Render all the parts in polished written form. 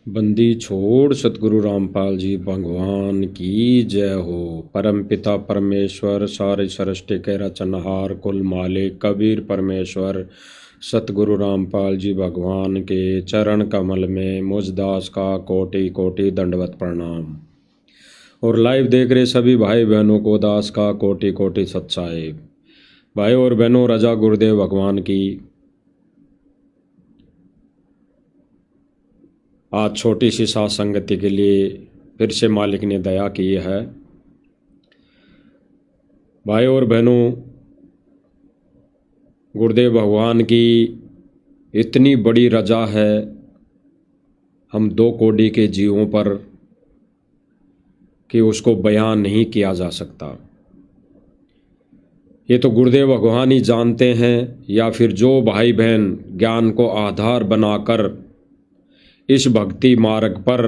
बंदी छोड़ सतगुरु रामपाल जी भगवान की जय हो। परम पिता परमेश्वर सारे सृष्टि के रचनहार कुल मालिक कबीर परमेश्वर सतगुरु रामपाल जी भगवान के चरण कमल में मुझदास का कोटि कोटि दंडवत प्रणाम। और लाइव देख रहे सभी भाई बहनों को दास का कोटि कोटि सत्साई। भाई और बहनों, रजा गुरुदेव भगवान की आज छोटी सी साथ संगति के लिए फिर से मालिक ने दया की है। भाई और बहनों, गुरुदेव भगवान की इतनी बड़ी रजा है हम दो कोटि के जीवों पर कि उसको बयान नहीं किया जा सकता। ये तो गुरुदेव भगवान ही जानते हैं, या फिर जो भाई बहन ज्ञान को आधार बनाकर इस भक्ति मार्ग पर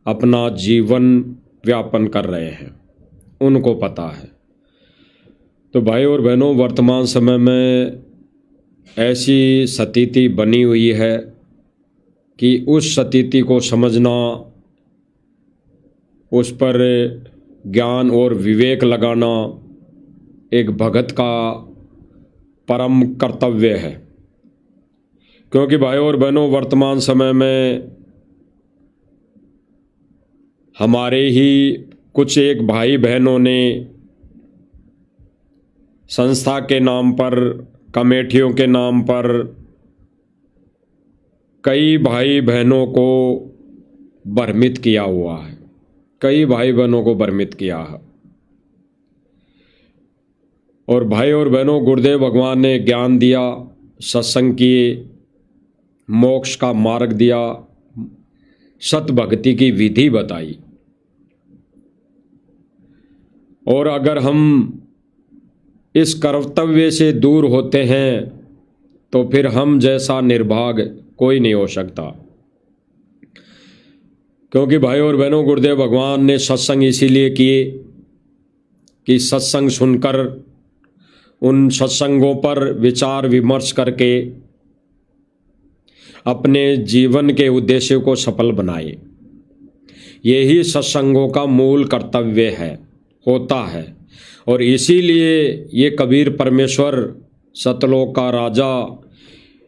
अपना जीवन व्यापन कर रहे हैं, उनको पता है। तो भाई और बहनों, वर्तमान समय में ऐसी स्थिति बनी हुई है कि उस स्थिति को समझना, उस पर ज्ञान और विवेक लगाना एक भगत का परम कर्तव्य है। क्योंकि भाई और बहनों, वर्तमान समय में हमारे ही कुछ एक भाई बहनों ने संस्था के नाम पर, कमेटियों के नाम पर कई भाई बहनों को भ्रमित किया हुआ है, कई भाई बहनों को भ्रमित किया है। और भाई और बहनों, गुरुदेव भगवान ने ज्ञान दिया, सत्संग किए, मोक्ष का मार्ग दिया, सत भक्ति की विधि बताई। और अगर हम इस कर्तव्य से दूर होते हैं तो फिर हम जैसा निर्भाग कोई नहीं हो सकता। क्योंकि भाई और बहनों, गुरुदेव भगवान ने सत्संग इसीलिए किए कि सत्संग सुनकर, उन सत्संगों पर विचार विमर्श करके अपने जीवन के उद्देश्य को सफल बनाए। यही सत्संगों का मूल कर्तव्य है, होता है। और इसीलिए ये कबीर परमेश्वर सतलोक का राजा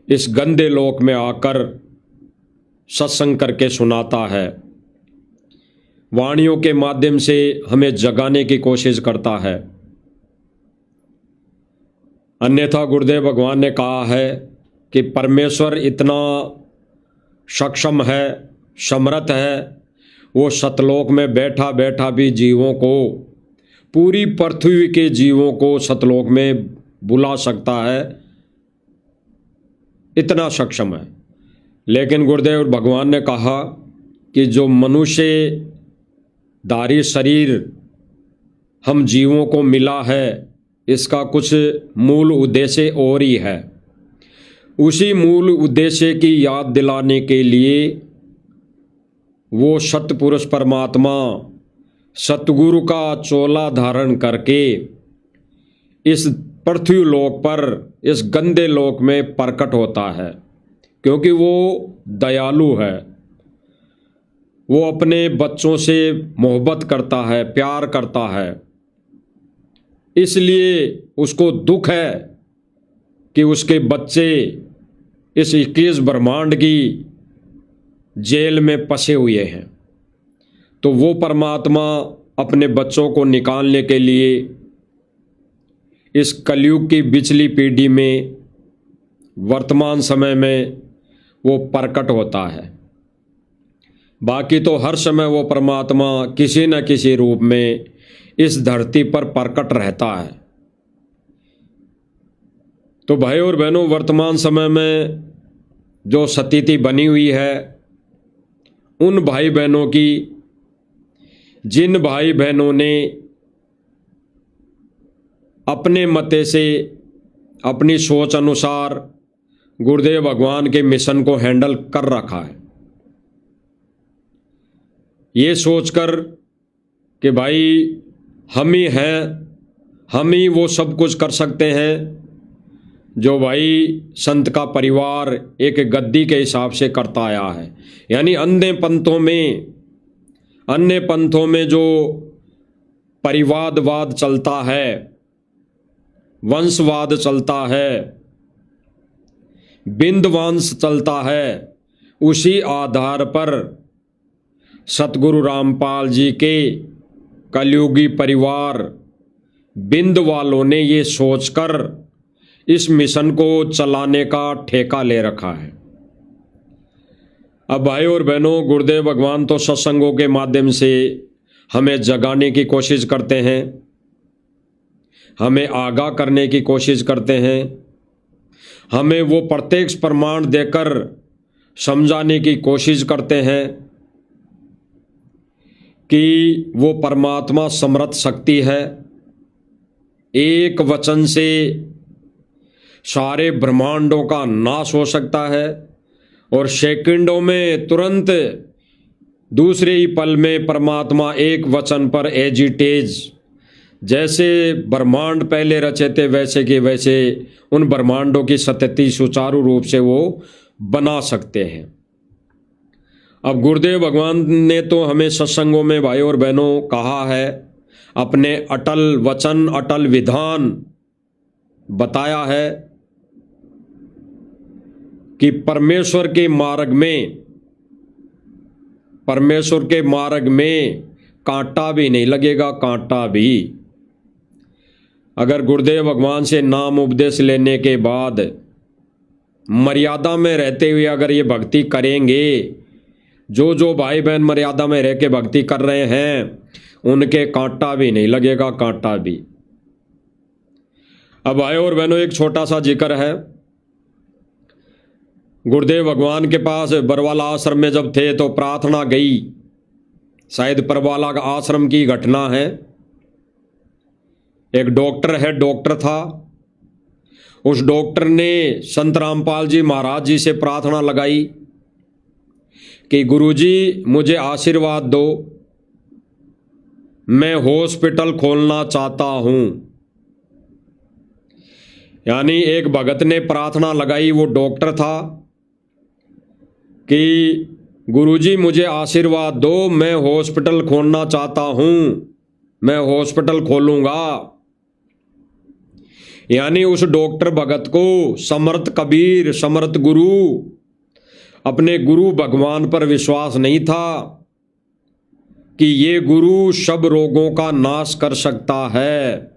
इस गंदे लोक में आकर सत्संग करके सुनाता है, वाणियों के माध्यम से हमें जगाने की कोशिश करता है। अन्यथा गुरुदेव भगवान ने कहा है कि परमेश्वर इतना सक्षम है, समर्थ है, वो सतलोक में बैठा बैठा भी जीवों को, पूरी पृथ्वी के जीवों को सतलोक में बुला सकता है, इतना सक्षम है। लेकिन गुरुदेव भगवान ने कहा कि जो मनुष्यधारी शरीर हम जीवों को मिला है, इसका कुछ मूल उद्देश्य और ही है। उसी मूल उद्देश्य की याद दिलाने के लिए वो सतपुरुष परमात्मा सतगुरु का चोला धारण करके इस पृथ्वी लोक पर, इस गंदे लोक में प्रकट होता है। क्योंकि वो दयालु है, वो अपने बच्चों से मोहब्बत करता है, प्यार करता है। इसलिए उसको दुख है कि उसके बच्चे इस 21 ब्रह्मांड की जेल में फंसे हुए हैं। तो वो परमात्मा अपने बच्चों को निकालने के लिए इस कलयुग की बिचली पीढ़ी में, वर्तमान समय में वो प्रकट होता है। बाकी तो हर समय वो परमात्मा किसी न किसी रूप में इस धरती पर प्रकट रहता है। तो भाई और बहनों, वर्तमान समय में जो स्थिति बनी हुई है, उन भाई बहनों की, जिन भाई बहनों ने अपने मते से, अपनी सोच अनुसार गुरुदेव भगवान के मिशन को हैंडल कर रखा है, ये सोचकर कि भाई हम ही हैं, हम ही वो सब कुछ कर सकते हैं, जो भाई संत का परिवार एक गद्दी के हिसाब से करता आया है। यानी अन्य पंथों में जो परिवादवाद चलता है, वंशवाद चलता है, बिंदवंश चलता है, उसी आधार पर सतगुरु रामपाल जी के कलयुगी परिवार बिंद वालों ने ये सोचकर इस मिशन को चलाने का ठेका ले रखा है। अब भाई और बहनों, गुरुदेव भगवान तो सत्संगों के माध्यम से हमें जगाने की कोशिश करते हैं, हमें आगाह करने की कोशिश करते हैं, हमें वो प्रत्यक्ष प्रमाण देकर समझाने की कोशिश करते हैं कि वो परमात्मा समर्थ शक्ति है, एक वचन से सारे ब्रह्मांडों का नाश हो सकता है और सेकंडों में तुरंत दूसरे ही पल में परमात्मा एक वचन पर एज इट इज, जैसे ब्रह्मांड पहले रचे थे वैसे के वैसे उन ब्रह्मांडों की स्थिति सुचारू रूप से वो बना सकते हैं। अब गुरुदेव भगवान ने तो हमें सत्संगों में भाई और बहनों कहा है, अपने अटल वचन अटल विधान बताया है कि परमेश्वर के मार्ग में कांटा भी नहीं लगेगा, कांटा भी। अगर गुरुदेव भगवान से नाम उपदेश लेने के बाद मर्यादा में रहते हुए अगर ये भक्ति करेंगे, जो भाई बहन मर्यादा में रह के भक्ति कर रहे हैं उनके कांटा भी नहीं लगेगा, कांटा भी। अब भाई और बहनों, एक छोटा सा जिक्र है। गुरुदेव भगवान के पास बरवाला आश्रम में जब थे तो प्रार्थना गई, शायद बरवाला का आश्रम की घटना है। एक डॉक्टर था, उस डॉक्टर ने संत रामपाल जी महाराज जी से प्रार्थना लगाई कि गुरुजी मुझे आशीर्वाद दो, मैं हॉस्पिटल खोलना चाहता हूं। यानी एक भगत ने प्रार्थना लगाई, वो डॉक्टर था, कि गुरुजी मुझे आशीर्वाद दो, मैं हॉस्पिटल खोलना चाहता हूं, मैं हॉस्पिटल खोलूंगा। यानी उस डॉक्टर भगत को समर्थ कबीर, समर्थ गुरु, अपने गुरु भगवान पर विश्वास नहीं था कि ये गुरु सब रोगों का नाश कर सकता है।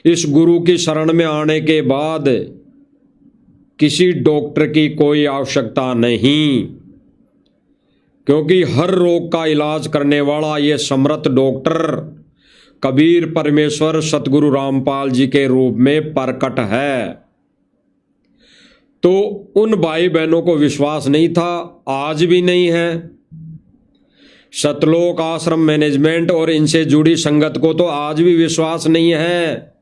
इस गुरु की शरण में आने के बाद किसी डॉक्टर की कोई आवश्यकता नहीं, क्योंकि हर रोग का इलाज करने वाला ये समर्थ डॉक्टर कबीर परमेश्वर सतगुरु रामपाल जी के रूप में प्रकट है। तो उन भाई बहनों को विश्वास नहीं था, आज भी नहीं है। सतलोक आश्रम मैनेजमेंट और इनसे जुड़ी संगत को तो आज भी विश्वास नहीं है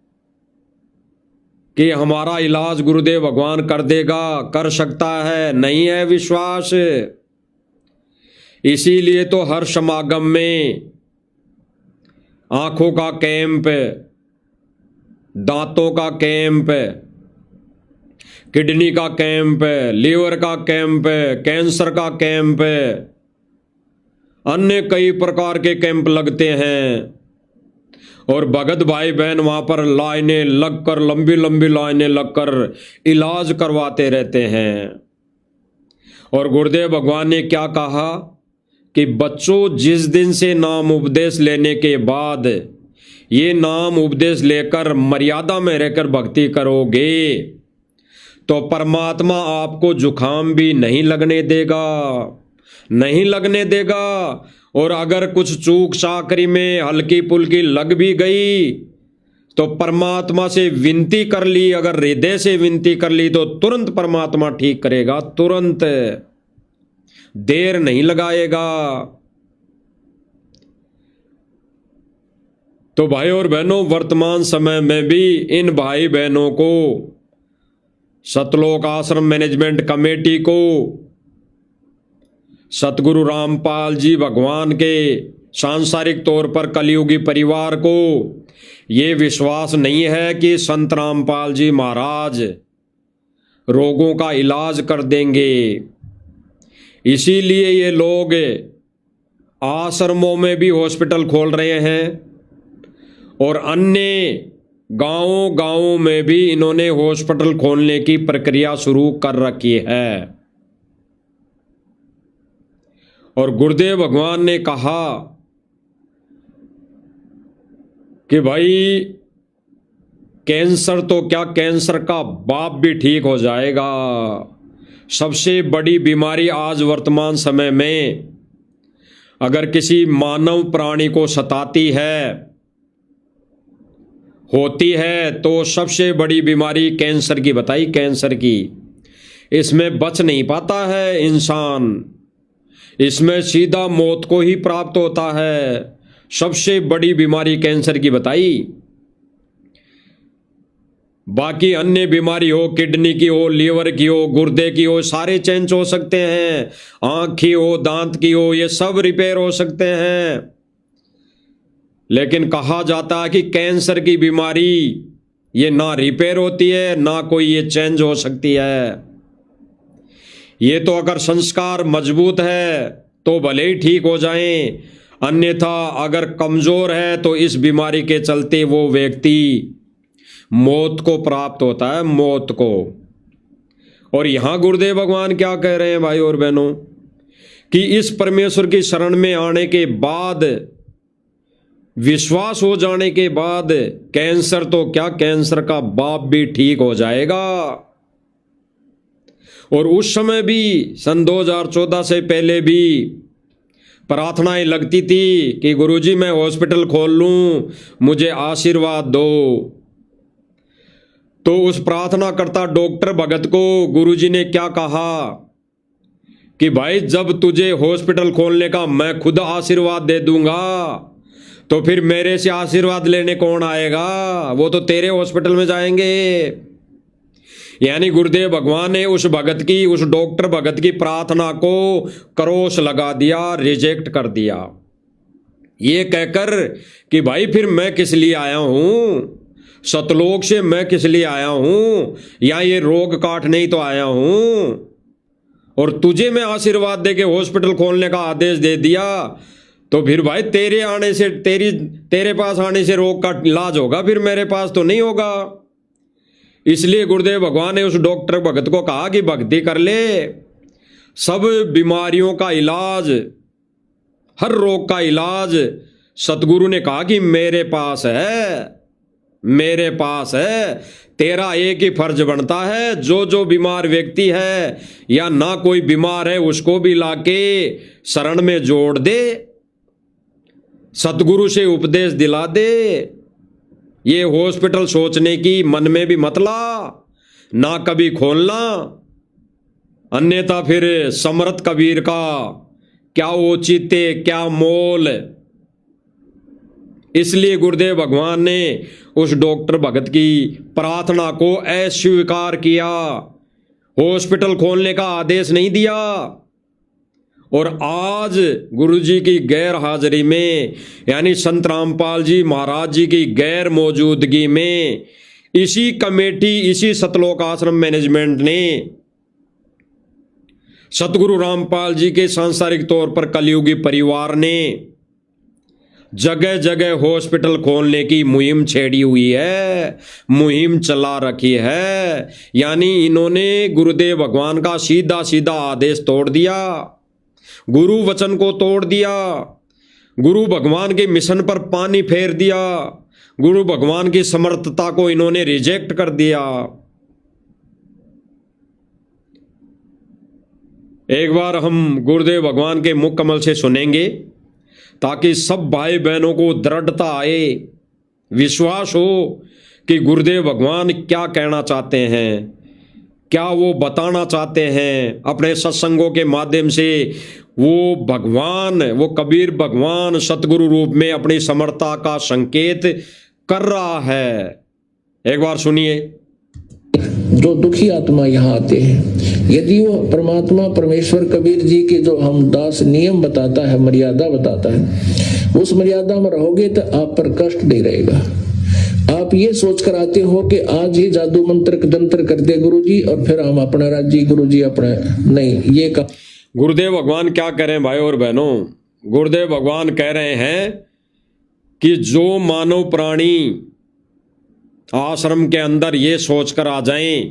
कि हमारा इलाज गुरुदेव भगवान कर देगा, कर सकता है, नहीं है विश्वास। इसीलिए तो हर समागम में आंखों का कैंप, दांतों का कैंप, किडनी का कैंप, लीवर का कैंप, कैंसर का कैंप, अन्य कई प्रकार के कैंप लगते हैं और भगत भाई बहन वहां पर लाइनें लगकर, लंबी लंबी लाइनें लगकर इलाज करवाते रहते हैं। और गुरुदेव भगवान ने क्या कहा कि बच्चों, जिस दिन से नाम उपदेश लेने के बाद ये नाम उपदेश लेकर मर्यादा में रहकर भक्ति करोगे तो परमात्मा आपको जुखाम भी नहीं लगने देगा, नहीं लगने देगा। और अगर कुछ चूक चाकरी में हल्की पुल्की लग भी गई तो परमात्मा से विनती कर ली, अगर हृदय से विनती कर ली तो तुरंत परमात्मा ठीक करेगा, तुरंत, देर नहीं लगाएगा। तो भाई और बहनों, वर्तमान समय में भी इन भाई बहनों को, सतलोक आश्रम मैनेजमेंट कमेटी को, सतगुरु रामपाल जी भगवान के सांसारिक तौर पर कलयुगी परिवार को ये विश्वास नहीं है कि संत रामपाल जी महाराज रोगों का इलाज कर देंगे। इसीलिए ये लोग आश्रमों में भी हॉस्पिटल खोल रहे हैं और अन्य गांवों में भी इन्होंने हॉस्पिटल खोलने की प्रक्रिया शुरू कर रखी है। और गुरुदेव भगवान ने कहा कि भाई कैंसर तो क्या, कैंसर का बाप भी ठीक हो जाएगा। सबसे बड़ी बीमारी आज वर्तमान समय में अगर किसी मानव प्राणी को सताती है, होती है, तो सबसे बड़ी बीमारी कैंसर की बताई, कैंसर की। इसमें बच नहीं पाता है इंसान, इसमें सीधा मौत को ही प्राप्त होता है। सबसे बड़ी बीमारी कैंसर की बताई। बाकी अन्य बीमारी हो, किडनी की हो, लीवर की हो, गुर्दे की हो, सारे चेंज हो सकते हैं। आँख की हो, दांत की हो, ये सब रिपेयर हो सकते हैं। लेकिन कहा जाता है कि कैंसर की बीमारी ये ना रिपेयर होती है, ना कोई ये चेंज हो सकती है। ये तो अगर संस्कार मजबूत है तो भले ही ठीक हो जाएं, अन्यथा अगर कमजोर है तो इस बीमारी के चलते वो व्यक्ति मौत को प्राप्त होता है, मौत को। और यहां गुरुदेव भगवान क्या कह रहे हैं भाई और बहनों, कि इस परमेश्वर की शरण में आने के बाद, विश्वास हो जाने के बाद, कैंसर तो क्या, कैंसर का बाप भी ठीक हो जाएगा। और उस समय भी सन 2014 से पहले भी प्रार्थनाएं लगती थी कि गुरुजी मैं हॉस्पिटल खोल लूं, मुझे आशीर्वाद दो। तो उस प्रार्थना करता डॉक्टर भगत को गुरुजी ने क्या कहा कि भाई जब तुझे हॉस्पिटल खोलने का मैं खुद आशीर्वाद दे दूंगा तो फिर मेरे से आशीर्वाद लेने कौन आएगा, वो तो तेरे हॉस्पिटल में जाएंगे। यानी गुरुदेव भगवान ने उस भगत की, उस डॉक्टर भगत की प्रार्थना को क्रोश लगा दिया, रिजेक्ट कर दिया, ये कहकर कि भाई फिर मैं किस लिए आया हूं, सतलोक से मैं किस लिए आया हूं, या ये रोग काटने ही तो आया हूं। और तुझे मैं आशीर्वाद दे के हॉस्पिटल खोलने का आदेश दे दिया तो फिर भाई तेरे आने से, तेरे पास आने से रोग का इलाज होगा, फिर मेरे पास तो नहीं होगा। इसलिए गुरुदेव भगवान ने उस डॉक्टर भगत को कहा कि भक्ति कर ले, सब बीमारियों का इलाज, हर रोग का इलाज सतगुरु ने कहा कि मेरे पास है, मेरे पास है। तेरा एक ही फर्ज बनता है, जो बीमार व्यक्ति है या ना कोई बीमार है उसको भी लाके शरण में जोड़ दे, सतगुरु से उपदेश दिला दे। ये हॉस्पिटल सोचने की मन में भी मत ला, ना कभी खोलना, अन्यथा फिर समर्थ कबीर का क्या औचित्य, क्या मोल। इसलिए गुरुदेव भगवान ने उस डॉक्टर भगत की प्रार्थना को अस्वीकार किया, हॉस्पिटल खोलने का आदेश नहीं दिया। और आज गुरुजी की गैर हाजिरी में, यानी संत रामपाल जी महाराज जी की गैर मौजूदगी में, इसी कमेटी, इसी सतलोक आश्रम मैनेजमेंट ने सतगुरु रामपाल जी के सांसारिक तौर पर कलयुगी परिवार ने जगह जगह हॉस्पिटल खोलने की मुहिम छेड़ी हुई है, मुहिम चला रखी है। यानी इन्होंने गुरुदेव भगवान का सीधा सीधा आदेश तोड़ दिया, गुरु वचन को तोड़ दिया, गुरु भगवान के मिशन पर पानी फेर दिया, गुरु भगवान की समर्थता को इन्होंने रिजेक्ट कर दिया। एक बार हम गुरुदेव भगवान के मुख कमल से सुनेंगे ताकि सब भाई बहनों को दृढ़ता आए, विश्वास हो कि गुरुदेव भगवान क्या कहना चाहते हैं, क्या वो बताना चाहते हैं अपने सत्संगों के माध्यम से। वो भगवान, वो कबीर भगवान सतगुरु रूप में अपनी समर्थता का संकेत कर रहा है। एक बार सुनिए। जो दुखी आत्मा यहाँ आते हैं, यदि वो परमात्मा परमेश्वर कबीर जी के जो हम दास नियम बताता है, मर्यादा बताता है, उस मर्यादा में रहोगे तो आप पर कष्ट नहीं रहेगा। आप ये सोच कर आते हो कि आज ही जादू मंत्र तंत्र कर दे गुरुजी और फिर हम अपना राज्य गुरुजी अपना, नहीं, ये का गुरुदेव भगवान क्या करें भाई और बहनों। गुरुदेव भगवान कह रहे हैं कि जो मानव प्राणी आश्रम के अंदर ये सोचकर आ जाएं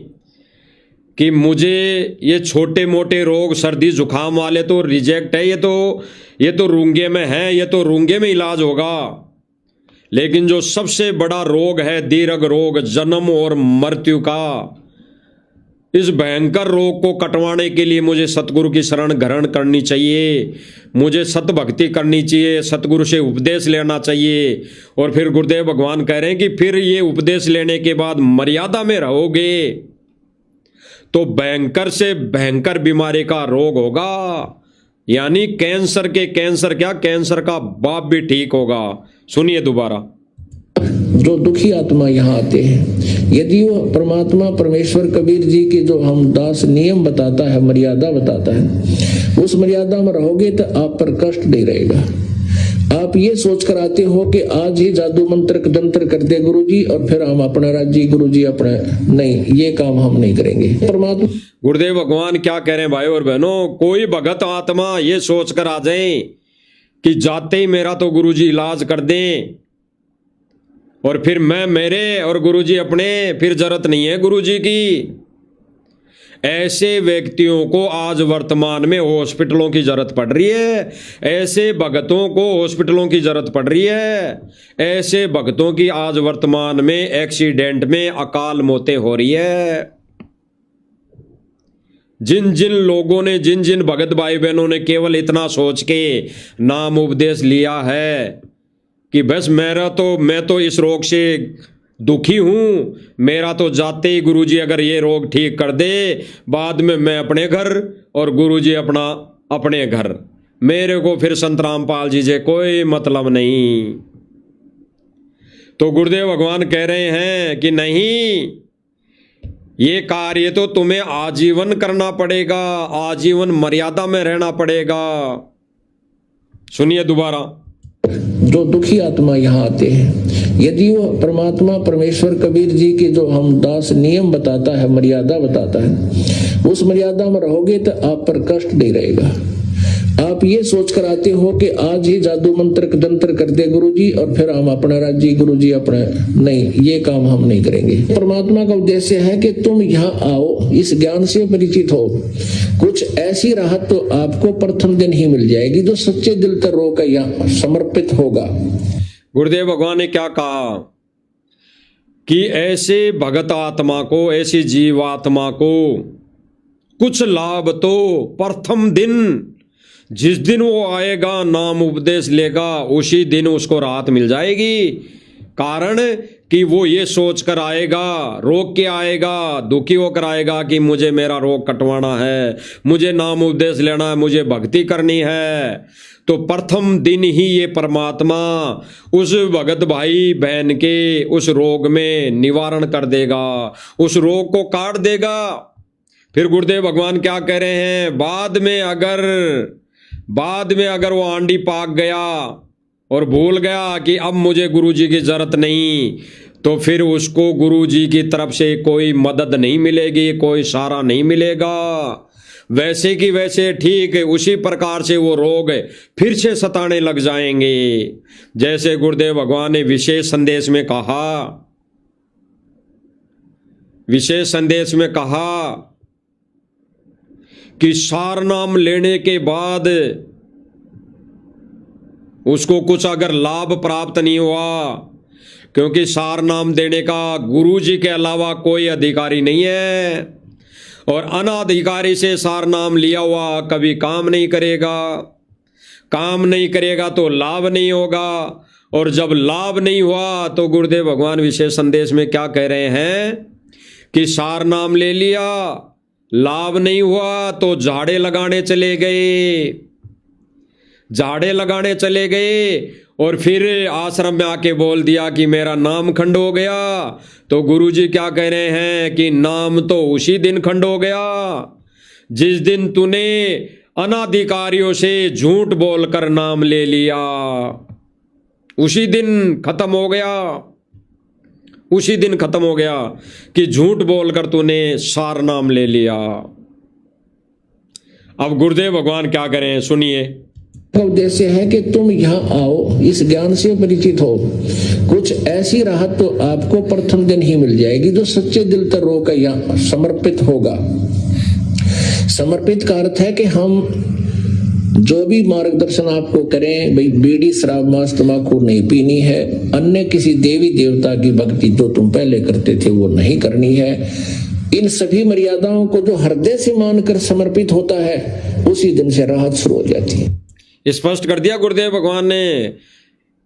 कि मुझे ये छोटे मोटे रोग सर्दी जुकाम वाले तो रिजेक्ट है, ये तो रूंगे में है, ये तो रूंगे में इलाज होगा, लेकिन जो सबसे बड़ा रोग है दीर्घ रोग, जन्म और मृत्यु का, इस भयंकर रोग को कटवाने के लिए मुझे सतगुरु की शरण ग्रहण करनी चाहिए, मुझे सत भक्ति करनी चाहिए, सतगुरु से उपदेश लेना चाहिए। और फिर गुरुदेव भगवान कह रहे हैं कि फिर ये उपदेश लेने के बाद मर्यादा में रहोगे तो भयंकर से भयंकर बीमारी का रोग होगा, यानी कैंसर के कैंसर क्या, कैंसर का बाप भी ठीक होगा। सुनिए दोबारा। जो दुखी आत्मा यहाँ आते हैं, यदि वो परमात्मा परमेश्वर कबीर जी के जो हम दास नियम बताता है, मर्यादा बताता है, उस मर्यादा में रहोगे तो आप पर कष्ट नहीं रहेगा। आप ये सोच कर आते हो कि आज ही जादू मंत्र तंत्र कर दे गुरुजी और फिर हम अपना राज्य गुरुजी अपना, नहीं, ये काम हम नहीं करेंगे। परमात्मा गुरुदेव भगवान क्या कह रहे हैं भाई और बहनों। कोई भगत आत्मा ये सोच कर आ जाए कि जाते ही मेरा तो गुरुजी इलाज कर दें और फिर मैं मेरे और गुरुजी अपने, फिर जरूरत नहीं है गुरुजी की। ऐसे व्यक्तियों को आज वर्तमान में हॉस्पिटलों की जरूरत पड़ रही है, ऐसे भगतों को हॉस्पिटलों की जरूरत पड़ रही है, ऐसे भगतों की आज वर्तमान में एक्सीडेंट में अकाल मौतें हो रही है। जिन जिन लोगों ने, जिन जिन भगत भाई बहनों ने केवल इतना सोच के नाम उपदेश लिया है कि बस मैं तो इस रोग से दुखी हूं, मेरा तो जाते ही गुरुजी अगर ये रोग ठीक कर दे, बाद में मैं अपने घर और गुरुजी अपना अपने घर, मेरे को फिर संत रामपाल जी से कोई मतलब नहीं। तो गुरुदेव भगवान कह रहे हैं कि नहीं, ये कार्य तो तुम्हें आजीवन करना पड़ेगा, आजीवन मर्यादा में रहना पड़ेगा। सुनिए दोबारा। जो दुखी आत्मा यहाँ आते हैं, यदि वो परमात्मा परमेश्वर कबीर जी के जो हम दास नियम बताता है, मर्यादा बताता है, उस मर्यादा में रहोगे तो आप पर कष्ट नहीं रहेगा। आप ये सोच कर आते हो कि आज ही जादू मंत्र तंत्र कर दे गुरुजी और फिर हम अपना राज्य गुरुजी अपना, नहीं, ये काम हम नहीं करेंगे। परमात्मा का उद्देश्य है कि तुम यहाँ आओ, इस ज्ञान से परिचित हो, कुछ ऐसी राहत तो आपको प्रथम दिन ही मिल जाएगी जो सच्चे दिल तर रो का यहाँ समर्पित होगा। गुरुदेव भगवान ने क्या कहा कि ऐसे भगत आत्मा को, ऐसी जीवात्मा को कुछ लाभ तो प्रथम दिन, जिस दिन वो आएगा नाम उपदेश लेगा, उसी दिन उसको राहत मिल जाएगी। कारण कि वो ये सोच कर आएगा, रोग के आएगा, दुखी होकर आएगा कि मुझे मेरा रोग कटवाना है, मुझे नाम उपदेश लेना है, मुझे भक्ति करनी है। तो प्रथम दिन ही ये परमात्मा उस भगत भाई बहन के उस रोग में निवारण कर देगा, उस रोग को काट देगा। फिर गुरुदेव भगवान क्या कह रहे हैं, बाद में अगर वो आंधी पाक गया और भूल गया कि अब मुझे गुरुजी की जरूरत नहीं, तो फिर उसको गुरुजी की तरफ से कोई मदद नहीं मिलेगी, कोई सहारा नहीं मिलेगा। वैसे की वैसे ठीक उसी प्रकार से वो रोग फिर से सताने लग जाएंगे। जैसे गुरुदेव भगवान ने विशेष संदेश में कहा कि सार नाम लेने के बाद उसको कुछ अगर लाभ प्राप्त नहीं हुआ, क्योंकि सार नाम देने का गुरु जी के अलावा कोई अधिकारी नहीं है, और अनाधिकारी से सार नाम लिया हुआ कभी काम नहीं करेगा तो लाभ नहीं होगा, और जब लाभ नहीं हुआ तो गुरुदेव भगवान विशेष संदेश में क्या कह रहे हैं कि सार नाम ले लिया, लाभ नहीं हुआ तो झाड़े लगाने चले गए, झाड़े लगाने चले गए और फिर आश्रम में आके बोल दिया कि मेरा नाम खंड हो गया, तो गुरुजी क्या कह रहे हैं कि नाम तो उसी दिन खंड हो गया जिस दिन तूने अनाधिकारियों से झूठ बोलकर नाम ले लिया। उसी दिन खत्म हो गया, उसी दिन खत्म हो गया कि झूठ बोलकर तूने सार नाम ले लिया। अब गुरुदेव भगवान क्या करें, सुनिए। उद्देश्य है कि तुम यहाँ आओ, इस ज्ञान से परिचित हो। कुछ ऐसी राहत तो आपको प्रथम दिन ही मिल जाएगी जो सच्चे दिल तरों का यहाँ समर्पित होगा। समर्पित का अर्थ है कि हम जो भी मार्गदर्शन आपको करें, भाई बीड़ी शराब मांस तंबाकू नहीं पीनी है, अन्य किसी देवी देवता की भक्ति जो तुम पहले करते थे वो नहीं करनी है। इन सभी मर्यादाओं को जो हृदय से मानकर समर्पित होता है उसी दिन से राहत शुरू हो जाती है। स्पष्ट कर दिया गुरुदेव भगवान ने।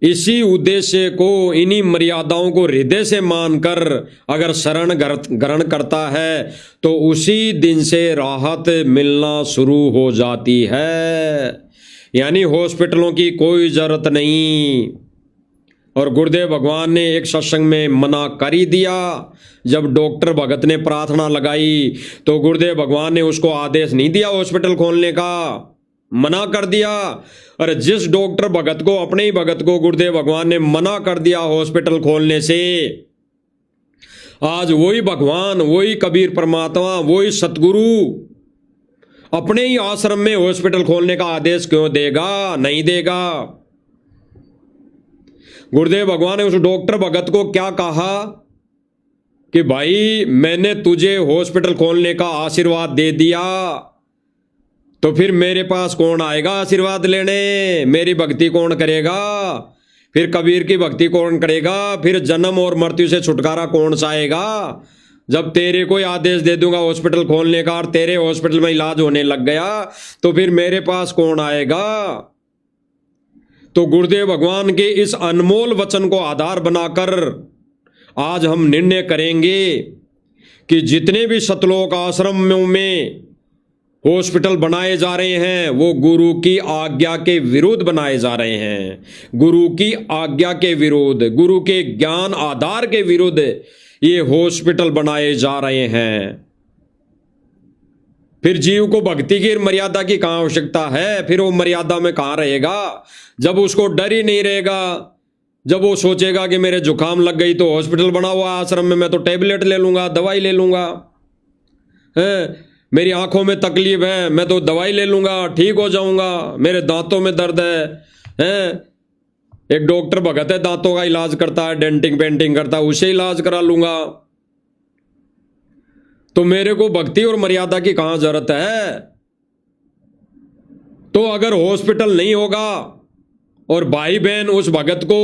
इसी उद्देश्य को, इन्हीं मर्यादाओं को हृदय से मानकर अगर शरण ग्रहण करता है तो उसी दिन से राहत मिलना शुरू हो जाती है, यानी हॉस्पिटलों की कोई जरूरत नहीं। और गुरुदेव भगवान ने एक सत्संग में मना कर ही दिया। जब डॉक्टर भगत ने प्रार्थना लगाई तो गुरुदेव भगवान ने उसको आदेश नहीं दिया हॉस्पिटल खोलने का, मना कर दिया। और जिस डॉक्टर भगत को, अपने ही भगत को गुरुदेव भगवान ने मना कर दिया हॉस्पिटल खोलने से, आज वही भगवान, वही कबीर परमात्मा, वही सतगुरु अपने ही आश्रम में हॉस्पिटल खोलने का आदेश क्यों देगा? नहीं देगा। गुरुदेव भगवान ने उस डॉक्टर भगत को क्या कहा कि भाई मैंने तुझे हॉस्पिटल खोलने का आशीर्वाद दे दिया, तो फिर मेरे पास कौन आएगा आशीर्वाद लेने? मेरी भक्ति कौन करेगा? फिर कबीर की भक्ति कौन करेगा? फिर जन्म और मृत्यु से छुटकारा कौन चाहेगा? जब तेरे को आदेश दे दूंगा हॉस्पिटल खोलने का और तेरे हॉस्पिटल में इलाज होने लग गया तो फिर मेरे पास कौन आएगा? तो गुरुदेव भगवान के इस अनमोल वचन को आधार बनाकर आज हम निर्णय करेंगे कि जितने भी सतलोक आश्रमों में हॉस्पिटल बनाए जा रहे हैं वो गुरु की आज्ञा के विरुद्ध बनाए जा रहे हैं। गुरु की आज्ञा के विरुद्ध, गुरु के ज्ञान आधार के विरुद्ध ये हॉस्पिटल बनाए जा रहे हैं। फिर जीव को भक्ति की मर्यादा की कहां आवश्यकता है? फिर वो मर्यादा में कहां रहेगा जब उसको डर ही नहीं रहेगा? जब वो सोचेगा कि मेरे जुकाम लग गई तो हॉस्पिटल बना हुआ आश्रम में, मैं तो टैबलेट ले लूंगा, दवाई ले लूंगा, है मेरी आंखों में तकलीफ है, मैं तो दवाई ले लूंगा, ठीक हो जाऊंगा, मेरे दांतों में दर्द है, एक डॉक्टर भगत है दांतों का इलाज करता है, डेंटिंग पेंटिंग करता है, उसे इलाज करा लूंगा। तो मेरे को भक्ति और मर्यादा की कहां जरूरत है? तो अगर हॉस्पिटल नहीं होगा और भाई बहन उस भगत को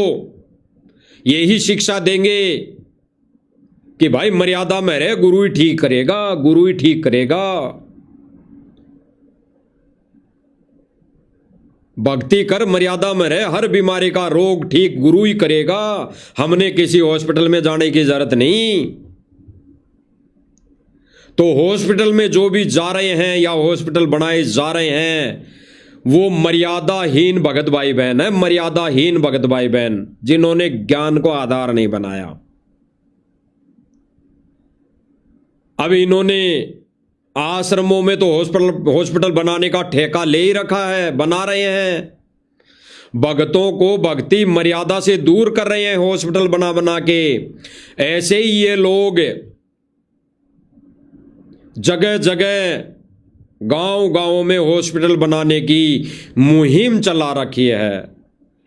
यही शिक्षा देंगे कि भाई मर्यादा में रहे, गुरु ही ठीक करेगा, गुरु ही ठीक करेगा, भक्ति कर, मर्यादा में रहे, हर बीमारी का रोग ठीक गुरु ही करेगा, हमने किसी हॉस्पिटल में जाने की जरूरत नहीं। तो हॉस्पिटल में जो भी जा रहे हैं या हॉस्पिटल बनाए जा रहे हैं वो मर्यादाहीन भगत भाई बहन है, मर्यादाहीन भगत भाई बहन जिन्होंने ज्ञान को आधार नहीं बनाया। अब इन्होंने आश्रमों में तो हॉस्पिटल बनाने का ठेका ले ही रखा है, बना रहे हैं, भक्तों को भक्ति मर्यादा से दूर कर रहे हैं हॉस्पिटल बना बना के। ऐसे ही ये लोग जगह जगह गांव गांव में हॉस्पिटल बनाने की मुहिम चला रखी है।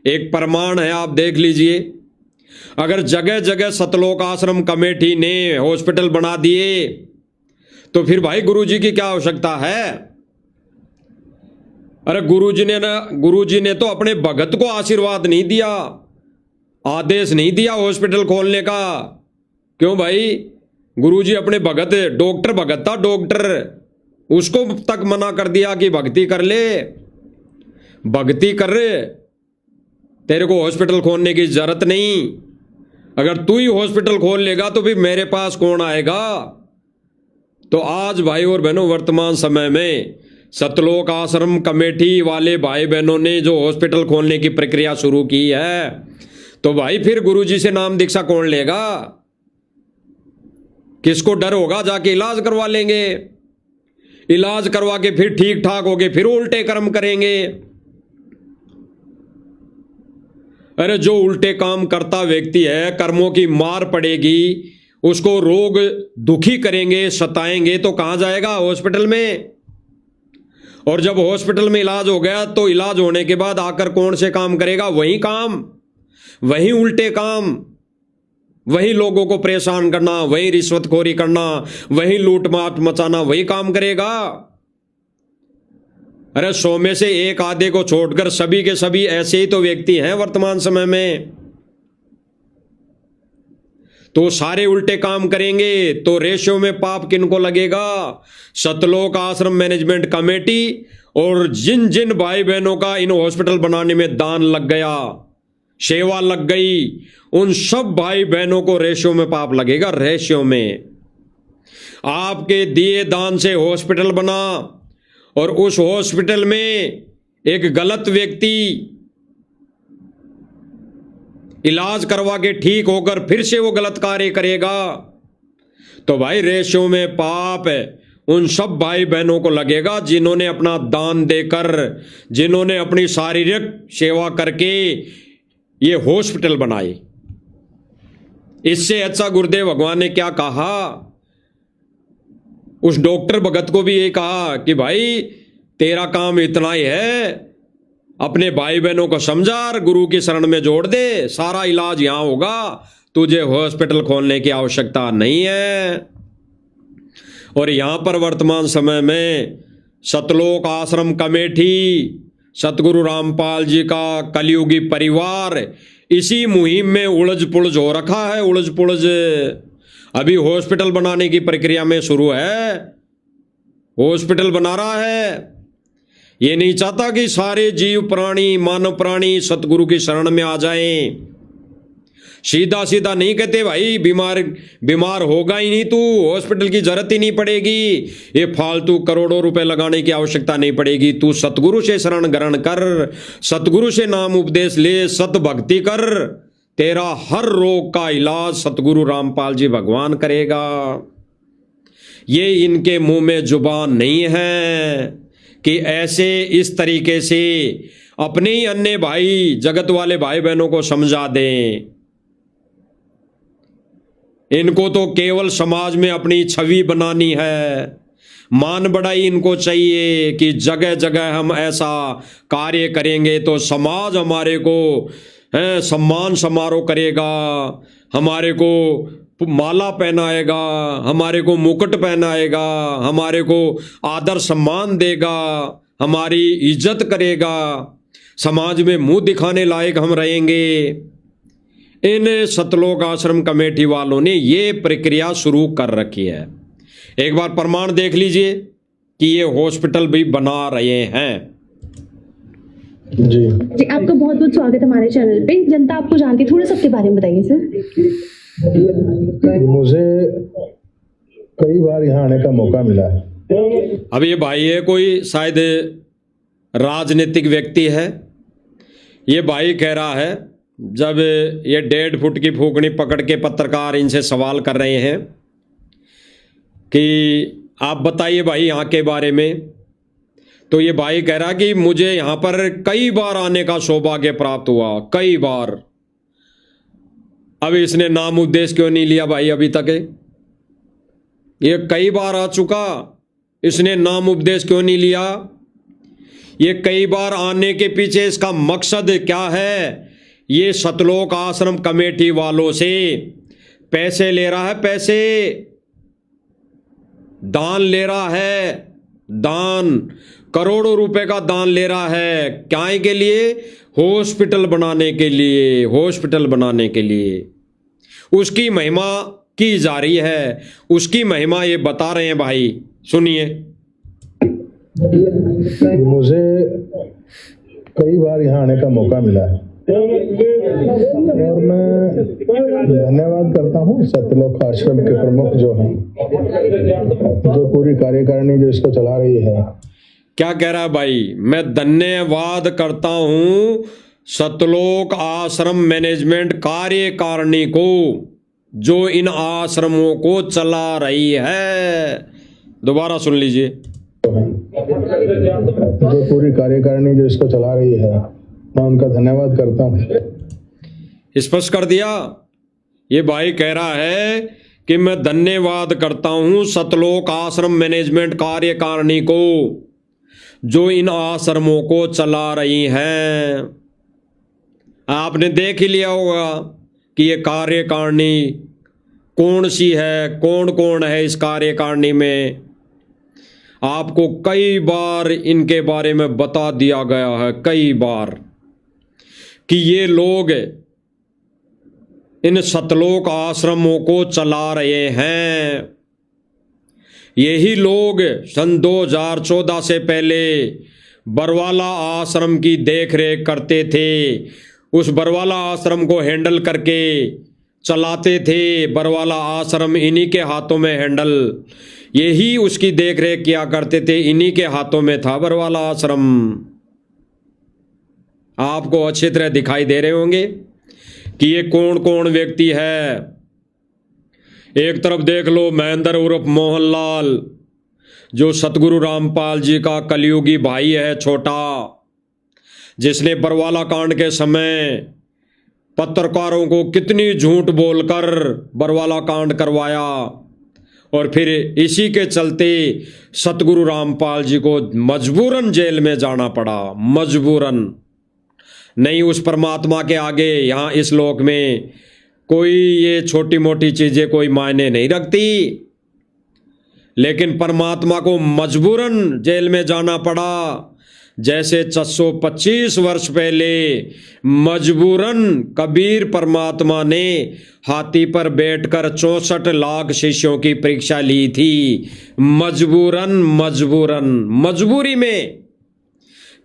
एक प्रमाण है, आप देख लीजिए, अगर जगह जगह सतलोक आश्रम कमेटी ने हॉस्पिटल बना दिए तो फिर भाई गुरुजी की क्या आवश्यकता है? अरे गुरुजी ने तो अपने भगत को आशीर्वाद नहीं दिया, आदेश नहीं दिया हॉस्पिटल खोलने का। क्यों भाई? गुरुजी अपने भगत, डॉक्टर भगत था, डॉक्टर, उसको तक मना कर दिया कि भक्ति कर ले, भक्ति कर रे, तेरे को हॉस्पिटल खोलने की जरूरत नहीं। अगर तू ही हॉस्पिटल खोल लेगा तो फिर मेरे पास कौन आएगा? तो आज भाई और बहनों वर्तमान समय में सतलोक आश्रम कमेटी वाले भाई बहनों ने जो हॉस्पिटल खोलने की प्रक्रिया शुरू की है, तो भाई फिर गुरुजी से नाम दीक्षा कौन लेगा? किसको डर होगा? जाके इलाज करवा लेंगे, इलाज करवा के फिर ठीक ठाक हो गए, फिर उल्टे कर्म करेंगे। अरे जो उल्टे काम करता व्यक्ति है, कर्मों की मार पड़ेगी, उसको रोग दुखी करेंगे, सताएंगे, तो कहां जाएगा? हॉस्पिटल में। और जब हॉस्पिटल में इलाज हो गया तो इलाज होने के बाद आकर कौन से काम करेगा? वही काम, वही उल्टे काम, वही लोगों को परेशान करना, वही रिश्वतखोरी करना, वही लूटमाट मचाना, वही काम करेगा। अरे 100 में से एक आधे को छोड़कर सभी के सभी ऐसे ही तो व्यक्ति हैं वर्तमान समय में। तो सारे उल्टे काम करेंगे तो रेशियो में पाप किनको लगेगा? सतलोक आश्रम मैनेजमेंट कमेटी और जिन जिन भाई बहनों का इन हॉस्पिटल बनाने में दान लग गया, सेवा लग गई, उन सब भाई बहनों को रेशियो में पाप लगेगा। रेशियो में आपके दिए दान से हॉस्पिटल बना और उस हॉस्पिटल में एक गलत व्यक्ति इलाज करवा के ठीक होकर फिर से वो गलत कार्य करेगा, तो भाई रेशियो में पाप है उन सब भाई बहनों को लगेगा जिन्होंने अपना दान देकर, जिन्होंने अपनी शारीरिक सेवा करके ये हॉस्पिटल बनाए। इससे अच्छा गुरुदेव भगवान ने क्या कहा? उस डॉक्टर भगत को भी ये कहा कि भाई तेरा काम इतना ही है, अपने भाई बहनों को समझा और गुरु की शरण में जोड़ दे, सारा इलाज यहां होगा, तुझे हॉस्पिटल खोलने की आवश्यकता नहीं है। और यहां पर वर्तमान समय में सतलोक आश्रम कमेटी, सतगुरु रामपाल जी का कलयुगी परिवार इसी मुहिम में उलझ पुलझ हो रखा है, उलझ पुलझ। अभी हॉस्पिटल बनाने की प्रक्रिया में शुरू है, हॉस्पिटल बना रहा है। ये नहीं चाहता कि सारे जीव प्राणी, मानव प्राणी सतगुरु की शरण में आ जाएं। सीधा सीधा नहीं कहते भाई बीमार होगा ही नहीं तू, हॉस्पिटल की जरूरत ही नहीं पड़ेगी, ये फालतू करोड़ों रुपए लगाने की आवश्यकता नहीं पड़ेगी। तू सतगुरु से शरण ग्रहण कर, सतगुरु से नाम उपदेश ले, सत भक्ति कर, तेरा हर रोग का इलाज सतगुरु रामपाल जी भगवान करेगा। ये इनके मुंह में जुबान नहीं है कि ऐसे इस तरीके से अपने ही अन्य भाई, जगत वाले भाई बहनों को समझा दें। इनको तो केवल समाज में अपनी छवि बनानी है, मान बढ़ाई इनको चाहिए कि जगह जगह हम ऐसा कार्य करेंगे तो समाज हमारे को सम्मान समारोह करेगा, हमारे को माला पहनाएगा, हमारे को मुकुट पहनाएगा, हमारे को आदर सम्मान देगा, हमारी इज्जत करेगा, समाज में मुंह दिखाने लायक हम रहेंगे। इन सतलोक आश्रम कमेटी वालों ने ये प्रक्रिया शुरू कर रखी है। एक बार प्रमाण देख लीजिए कि ये हॉस्पिटल भी बना रहे हैं। जी आपका बहुत बहुत स्वागत है हमारे चैनल पे। जनता आपको जानती है, थोड़ा सा अपने बारे में बताइए सर। मुझे कई बार यहाँ आने का मौका मिला है। अब ये भाई है कोई शायद राजनीतिक व्यक्ति है। ये भाई कह रहा है, जब ये 1.5 फुट की फूकनी पकड़ के पत्रकार इनसे सवाल कर रहे हैं कि आप बताइए भाई यहाँ के बारे में, तो ये भाई कह रहा कि मुझे यहाँ पर कई बार आने का सौभाग्य प्राप्त हुआ, कई बार। अब इसने नाम उपदेश क्यों नहीं लिया भाई अभी तक? ये कई बार आ चुका, इसने नाम उपदेश क्यों नहीं लिया? ये कई बार आने के पीछे इसका मकसद क्या है? ये सतलोक आश्रम कमेटी वालों से पैसे ले रहा है, पैसे दान ले रहा है, दान करोड़ों रुपए का दान ले रहा है। क्या के लिए? हॉस्पिटल बनाने के लिए, हॉस्पिटल बनाने के लिए। उसकी महिमा की जा रही है, उसकी महिमा ये बता रहे हैं भाई, सुनिए। मुझे कई बार यहाँ आने का मौका मिला है और मैं धन्यवाद करता हूँ सतलोक आश्रम के प्रमुख जो हैं, जो पूरी कार्यकारिणी जो इसको चला रही है, क्या कह रहा है भाई? मैं धन्यवाद करता हूं सतलोक आश्रम मैनेजमेंट कार्यकारिणी को जो इन आश्रमों को चला रही है। दोबारा सुन लीजिए। जो पूरी कार्यकारिणी जो इसको चला रही है, मैं उनका धन्यवाद करता हूँ। स्पष्ट कर दिया। ये भाई कह रहा है कि मैं धन्यवाद करता हूं सतलोक आश्रम मैनेजमेंट कार्यकारिणी को जो इन आश्रमों को चला रही हैं। आपने देख ही लिया होगा कि ये कार्यकारिणी कौन सी है, कौन कौन है इस कार्यकारिणी में। आपको कई बार इनके बारे में बता दिया गया है, कई बार, कि ये लोग इन सतलोक आश्रमों को चला रहे हैं। यही लोग सन 2014 से पहले बरवाला आश्रम की देखरेख करते थे, उस बरवाला आश्रम को हैंडल करके चलाते थे। बरवाला आश्रम इन्हीं के हाथों में हैंडल, यही उसकी देखरेख किया करते थे, इन्हीं के हाथों में था बरवाला आश्रम। आपको अच्छी तरह दिखाई दे रहे होंगे कि ये कौन कौन व्यक्ति है। एक तरफ देख लो महेंद्र उर्फ मोहनलाल, जो सतगुरु रामपाल जी का कलयुगी भाई है छोटा, जिसने बरवाला कांड के समय पत्रकारों को कितनी झूठ बोलकर बरवाला कांड करवाया, और फिर इसी के चलते सतगुरु रामपाल जी को मजबूरन जेल में जाना पड़ा। मजबूरन नहीं, उस परमात्मा के आगे यहाँ इस लोक में कोई ये छोटी मोटी चीजें कोई मायने नहीं रखती, लेकिन परमात्मा को मजबूरन जेल में जाना पड़ा। जैसे 625 वर्ष पहले मजबूरन कबीर परमात्मा ने हाथी पर बैठकर 64 लाख शिष्यों की परीक्षा ली थी। मजबूरन, मजबूरन, मजबूरी में,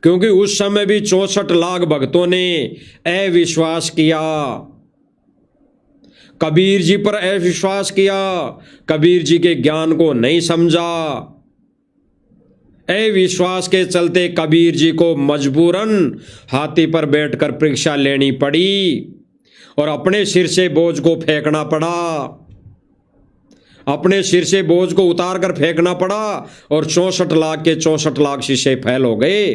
क्योंकि उस समय भी 64 लाख भक्तों ने अविश्वास किया, कबीर जी पर अविश्वास किया, कबीर जी के ज्ञान को नहीं समझा। अविश्वास के चलते कबीर जी को मजबूरन हाथी पर बैठकर परीक्षा लेनी पड़ी और अपने सिर से बोझ को फेंकना पड़ा, अपने सिर से बोझ को उतार कर फेंकना पड़ा, और 64 लाख के 64 लाख शीशे फैल हो गए।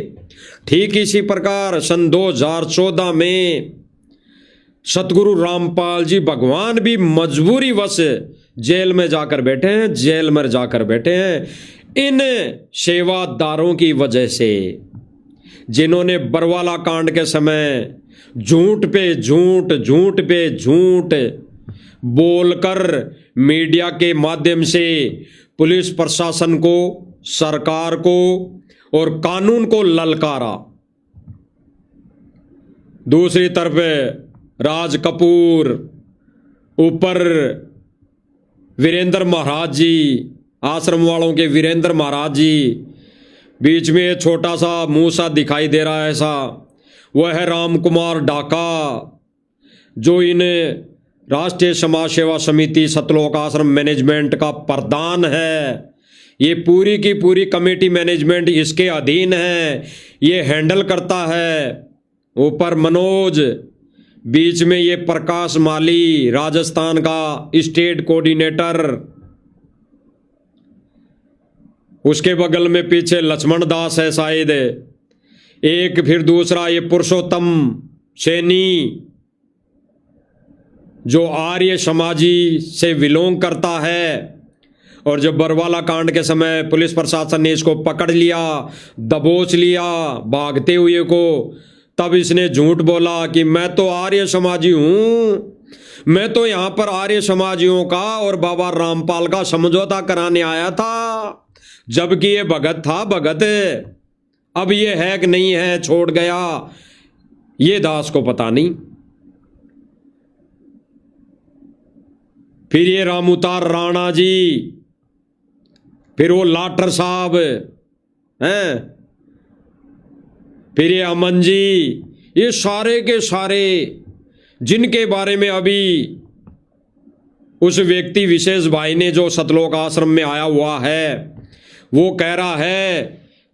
ठीक इसी प्रकार सन 2014 में सतगुरु रामपाल जी भगवान भी मजबूरी वश जेल में जाकर बैठे हैं, जेल में जाकर बैठे हैं इन सेवादारों की वजह से, जिन्होंने बरवाला कांड के समय झूठ पे झूठ, झूठ पे झूठ बोलकर मीडिया के माध्यम से पुलिस प्रशासन को, सरकार को और कानून को ललकारा। दूसरी तरफ राज कपूर, ऊपर वीरेंद्र महाराज जी, आश्रम वालों के वीरेंद्र महाराज जी, बीच में छोटा सा मुंह सा दिखाई दे रहा है ऐसा, वह है राम कुमार डाका, जो इन राष्ट्रीय समाज सेवा समिति सतलोक आश्रम मैनेजमेंट का प्रधान है। ये पूरी की पूरी कमेटी मैनेजमेंट इसके अधीन है, ये हैंडल करता है। ऊपर मनोज, बीच में ये प्रकाश माली, राजस्थान का स्टेट कोऑर्डिनेटर, उसके बगल में पीछे लक्ष्मण दास है शायद, एक फिर दूसरा ये पुरुषोत्तम सैनी, जो आर्य समाजी से बिलोंग करता है। और जब बरवाला कांड के समय पुलिस प्रशासन ने इसको पकड़ लिया, दबोच लिया भागते हुए को, तब इसने झूठ बोला कि मैं तो आर्य समाजी हूं, मैं तो यहां पर आर्य समाजियों का और बाबा रामपाल का समझौता कराने आया था, जबकि ये भगत था, भगत। अब ये है कि नहीं है, छोड़ गया, ये दास को पता नहीं। फिर ये रामउतार राणा जी, फिर वो लाटर साहब हैं, फिर ये अमन जी, ये सारे के सारे जिनके बारे में अभी उस व्यक्ति विशेष भाई ने जो सतलोक आश्रम में आया हुआ है वो कह रहा है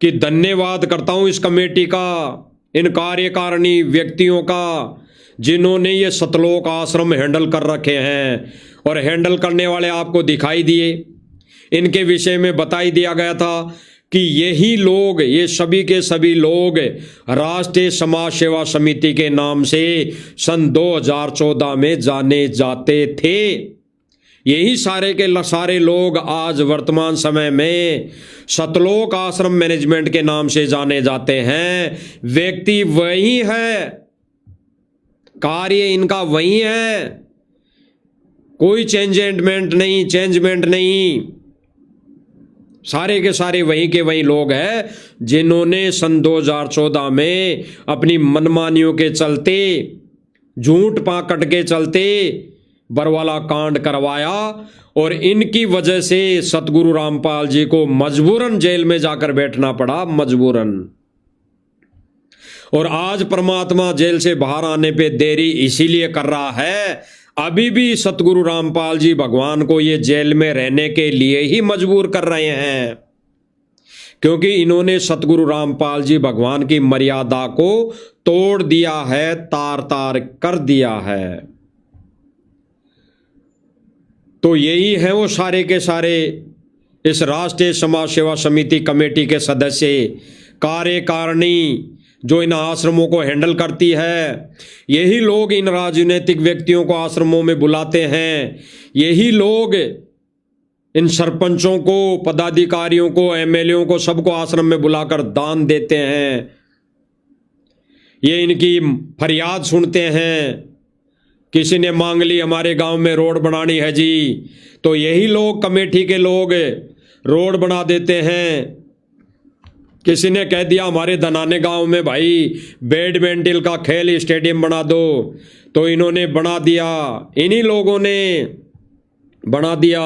कि धन्यवाद करता हूं इस कमेटी का, इन कार्यकारिणी व्यक्तियों का, जिन्होंने ये सतलोक आश्रम हैंडल कर रखे हैं। और हैंडल करने वाले आपको दिखाई दिए, इनके विषय में बता ही दिया गया था कि यही लोग, ये सभी के सभी लोग राष्ट्रीय समाज सेवा समिति के नाम से सन 2014 में जाने जाते थे। यही सारे के सारे लोग आज वर्तमान समय में सतलोक आश्रम मैनेजमेंट के नाम से जाने जाते हैं। व्यक्ति वही है, कार्य इनका वही है, कोई चेंजमेंट नहीं, सारे के सारे वहीं के वहीं लोग हैं जिन्होंने सन 2014 में अपनी मनमानियों के चलते, झूठ पाकट के चलते बरवाला कांड करवाया और इनकी वजह से सतगुरु रामपाल जी को मजबूरन जेल में जाकर बैठना पड़ा, मजबूरन। और आज परमात्मा जेल से बाहर आने पे देरी इसीलिए कर रहा है, अभी भी सतगुरु रामपाल जी भगवान को ये जेल में रहने के लिए ही मजबूर कर रहे हैं, क्योंकि इन्होंने सतगुरु रामपाल जी भगवान की मर्यादा को तोड़ दिया है, तार तार कर दिया है। तो यही है वो सारे के सारे इस राष्ट्रीय समाज सेवा समिति कमेटी के सदस्य, कार्यकारिणी जो इन आश्रमों को हैंडल करती है। यही लोग इन राजनीतिक व्यक्तियों को आश्रमों में बुलाते हैं, यही लोग इन सरपंचों को, पदाधिकारियों को, एमएलएओं को, सबको आश्रम में बुलाकर दान देते हैं। ये इनकी फरियाद सुनते हैं, किसी ने मांग ली हमारे गांव में रोड बनानी है जी, तो यही लोग, कमेटी के लोग रोड बना देते हैं। किसी ने कह दिया हमारे धनाने गांव में भाई बैडमिंटन का खेल स्टेडियम बना दो, तो इन्होंने बना दिया, इन्हीं लोगों ने बना दिया।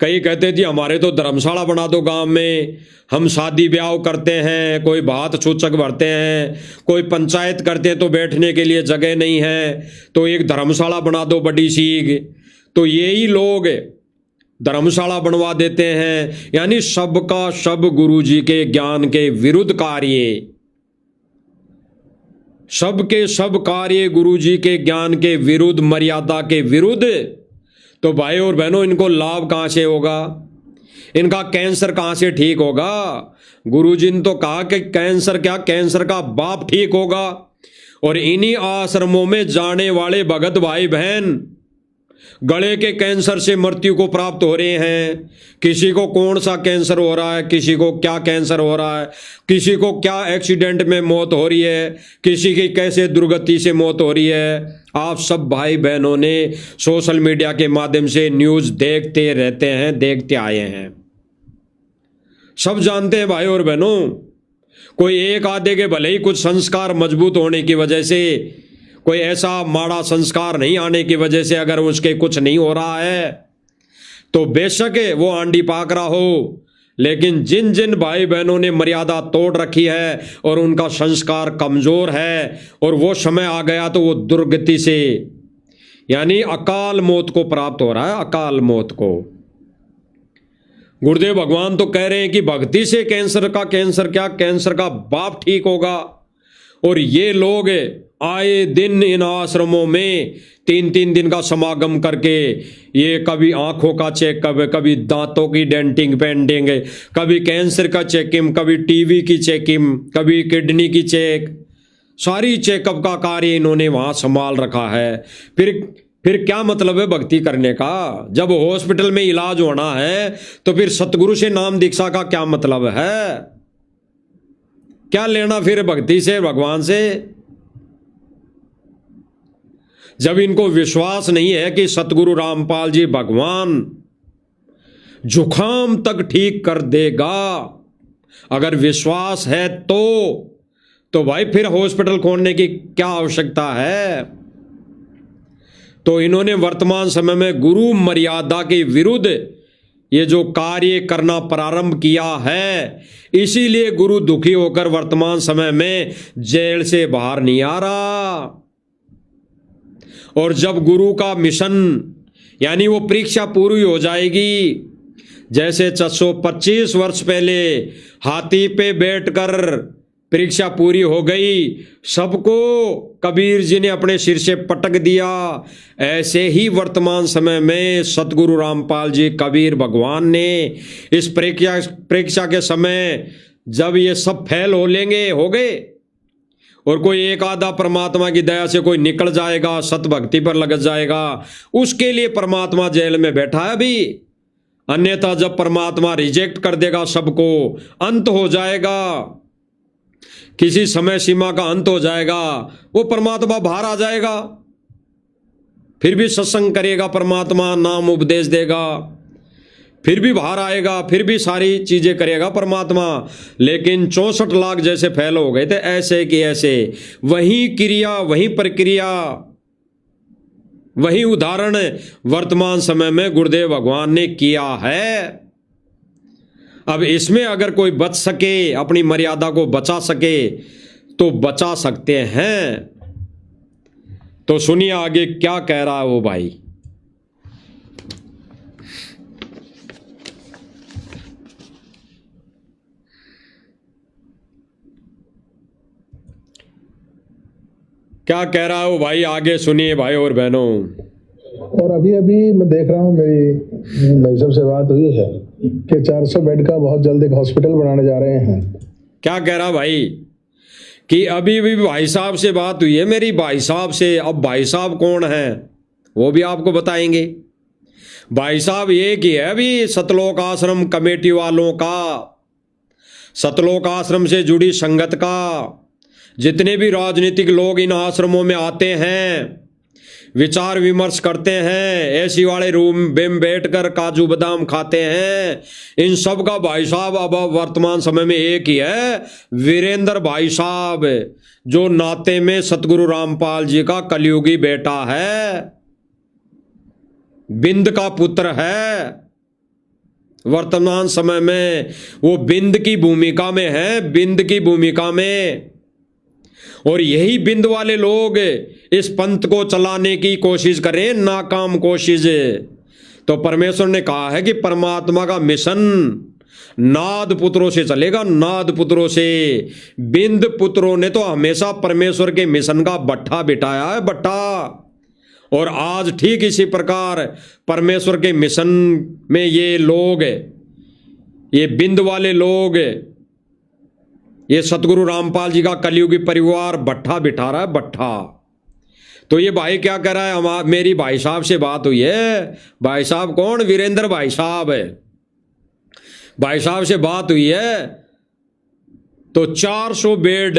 कई कहते थे हमारे तो धर्मशाला बना दो गांव में, हम शादी ब्याह करते हैं, कोई भात सूचक भरते हैं, कोई पंचायत करते हैं तो बैठने के लिए जगह नहीं है, तो एक धर्मशाला बना दो बड़ी सी। तो यही लोग धर्मशाला बनवा देते हैं, यानी सबका सब गुरु जी के ज्ञान के विरुद्ध कार्य, सबके सब कार्य गुरु जी के ज्ञान के विरुद्ध, मर्यादा के विरुद्ध। तो भाई और बहनों, इनको लाभ कहां से होगा, इनका कैंसर कहां से ठीक होगा? गुरुजी ने तो कहा कि कैंसर क्या, कैंसर का बाप ठीक होगा। और इन्हीं आश्रमों में जाने वाले भगत भाई बहन गले के कैंसर से मृत्यु को प्राप्त हो रहे हैं। किसी को कौन सा कैंसर हो रहा है, किसी को क्या कैंसर हो रहा है, किसी को क्या एक्सीडेंट में मौत हो रही है, किसी की कैसे दुर्गति से मौत हो रही है। आप सब भाई बहनों ने सोशल मीडिया के माध्यम से न्यूज़ देखते रहते हैं, देखते आए हैं, सब जानते हैं भाई और बहनों। कोई एक आधे के भले ही कुछ संस्कार मजबूत होने की वजह से, कोई ऐसा माड़ा संस्कार नहीं आने की वजह से अगर उसके कुछ नहीं हो रहा है तो बेशक वो आंधी पाक रहा हो, लेकिन जिन जिन भाई बहनों ने मर्यादा तोड़ रखी है और उनका संस्कार कमजोर है और वो समय आ गया तो वो दुर्गति से, यानी अकाल मौत को प्राप्त हो रहा है, अकाल मौत को। गुरुदेव भगवान तो कह रहे हैं कि भक्ति से कैंसर क्या, कैंसर का बाप ठीक होगा। और ये लोग आए दिन इन आश्रमों में 3-3 दिन का समागम करके ये कभी आंखों का चेकअप, कभी दांतों की डेंटिंग पेंटिंग, कभी कैंसर का चेकिंग, कभी टीबी की चेकिंग, कभी किडनी की चेक, सारी चेकअप का कार्य इन्होंने वहां संभाल रखा है। फिर क्या मतलब है भक्ति करने का? जब हॉस्पिटल में इलाज होना है तो फिर सतगुरु से नाम दीक्षा का क्या मतलब है? क्या लेना फिर भक्ति से, भगवान से? जब इनको विश्वास नहीं है कि सतगुरु रामपाल जी भगवान जुखाम तक ठीक कर देगा, अगर विश्वास है तो भाई फिर हॉस्पिटल खोलने की क्या आवश्यकता है? तो इन्होंने वर्तमान समय में गुरु मर्यादा के विरुद्ध ये जो कार्य करना प्रारंभ किया है, इसीलिए गुरु दुखी होकर वर्तमान समय में जेल से बाहर नहीं आ रहा। और जब गुरु का मिशन यानी वो परीक्षा पूरी हो जाएगी, जैसे 425 वर्ष पहले हाथी पे बैठकर परीक्षा पूरी हो गई, सबको कबीर जी ने अपने सिर से पटक दिया, ऐसे ही वर्तमान समय में सतगुरु रामपाल जी कबीर भगवान ने इस परीक्षा के समय जब ये सब फेल हो गए और कोई एक आधा परमात्मा की दया से कोई निकल जाएगा, सत भक्ति पर लग जाएगा, उसके लिए परमात्मा जेल में बैठा है अभी। अन्यथा जब परमात्मा रिजेक्ट कर देगा सबको, अंत हो जाएगा, किसी समय सीमा का अंत हो जाएगा, वो परमात्मा बाहर आ जाएगा, फिर भी सत्संग करेगा परमात्मा, नाम उपदेश देगा, फिर भी बाहर आएगा, फिर भी सारी चीजें करेगा परमात्मा। लेकिन 64 लाख जैसे फेल हो गए थे, ऐसे कि ऐसे, वही क्रिया, वही प्रक्रिया, वही उदाहरण वर्तमान समय में गुरुदेव भगवान ने किया है। अब इसमें अगर कोई बच सके, अपनी मर्यादा को बचा सके तो बचा सकते हैं। तो सुनिए आगे क्या कह रहा है वो भाई। क्या कह रहा है वो भाई, आगे सुनिए भाई और बहनों। और अभी अभी मैं देख रहा हूँ, मेरी भाई साहब से बात हुई है कि 400 बेड का बहुत जल्द एक हॉस्पिटल बनाने जा रहे हैं। क्या कह रहा भाई कि अभी भी भाई साहब से बात हुई है मेरी, भाई साहब से। अब भाई साहब कौन है वो भी आपको बताएंगे। भाई साहब एक ही है अभी सतलोक आश्रम कमेटी वालों का, सतलोक आश्रम से जुड़ी संगत का, जितने भी राजनीतिक लोग इन आश्रमों में आते हैं, विचार विमर्श करते हैं, एसी वाले रूम में बैठकर काजू बादाम खाते हैं, इन सब का भाई साहब अब वर्तमान समय में एक ही है, वीरेंद्र भाई साहब, जो नाते में सतगुरु रामपाल जी का कलयुगी बेटा है, बिंद का पुत्र है। वर्तमान समय में वो बिंद की भूमिका में है, बिंद की भूमिका में। और यही बिंद वाले लोग इस पंथ को चलाने की कोशिश करें, नाकाम कोशिश। तो परमेश्वर ने कहा है कि परमात्मा का मिशन नाद पुत्रों से चलेगा, नाद पुत्रों से। बिंद पुत्रों ने तो हमेशा परमेश्वर के मिशन का बट्ठा बिठाया है, बट्ठा। और आज ठीक इसी प्रकार परमेश्वर के मिशन में ये लोग, ये बिंद वाले लोग, ये सतगुरु रामपाल जी का कलयुगी परिवार भट्ठा बिठा रहा है, भट्ठा। तो ये भाई क्या कर रहा है, मेरी भाई साहब से बात हुई है। भाई साहब कौन? वीरेंद्र भाई साहब है। भाई साहब से बात हुई है तो 400 बेड,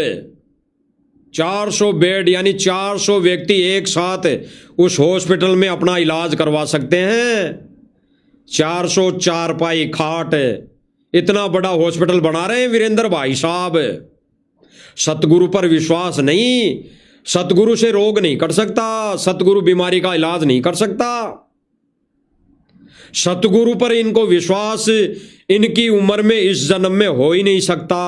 400 बेड यानी 400 व्यक्ति एक साथ उस हॉस्पिटल में अपना इलाज करवा सकते हैं। 400 चारपाई खाट, इतना बड़ा हॉस्पिटल बना रहे हैं वीरेंद्र भाई साहब। सतगुरु पर विश्वास नहीं, सतगुरु से रोग नहीं कर सकता, सतगुरु बीमारी का इलाज नहीं कर सकता। सतगुरु पर इनको विश्वास इनकी उम्र में इस जन्म में हो ही नहीं सकता।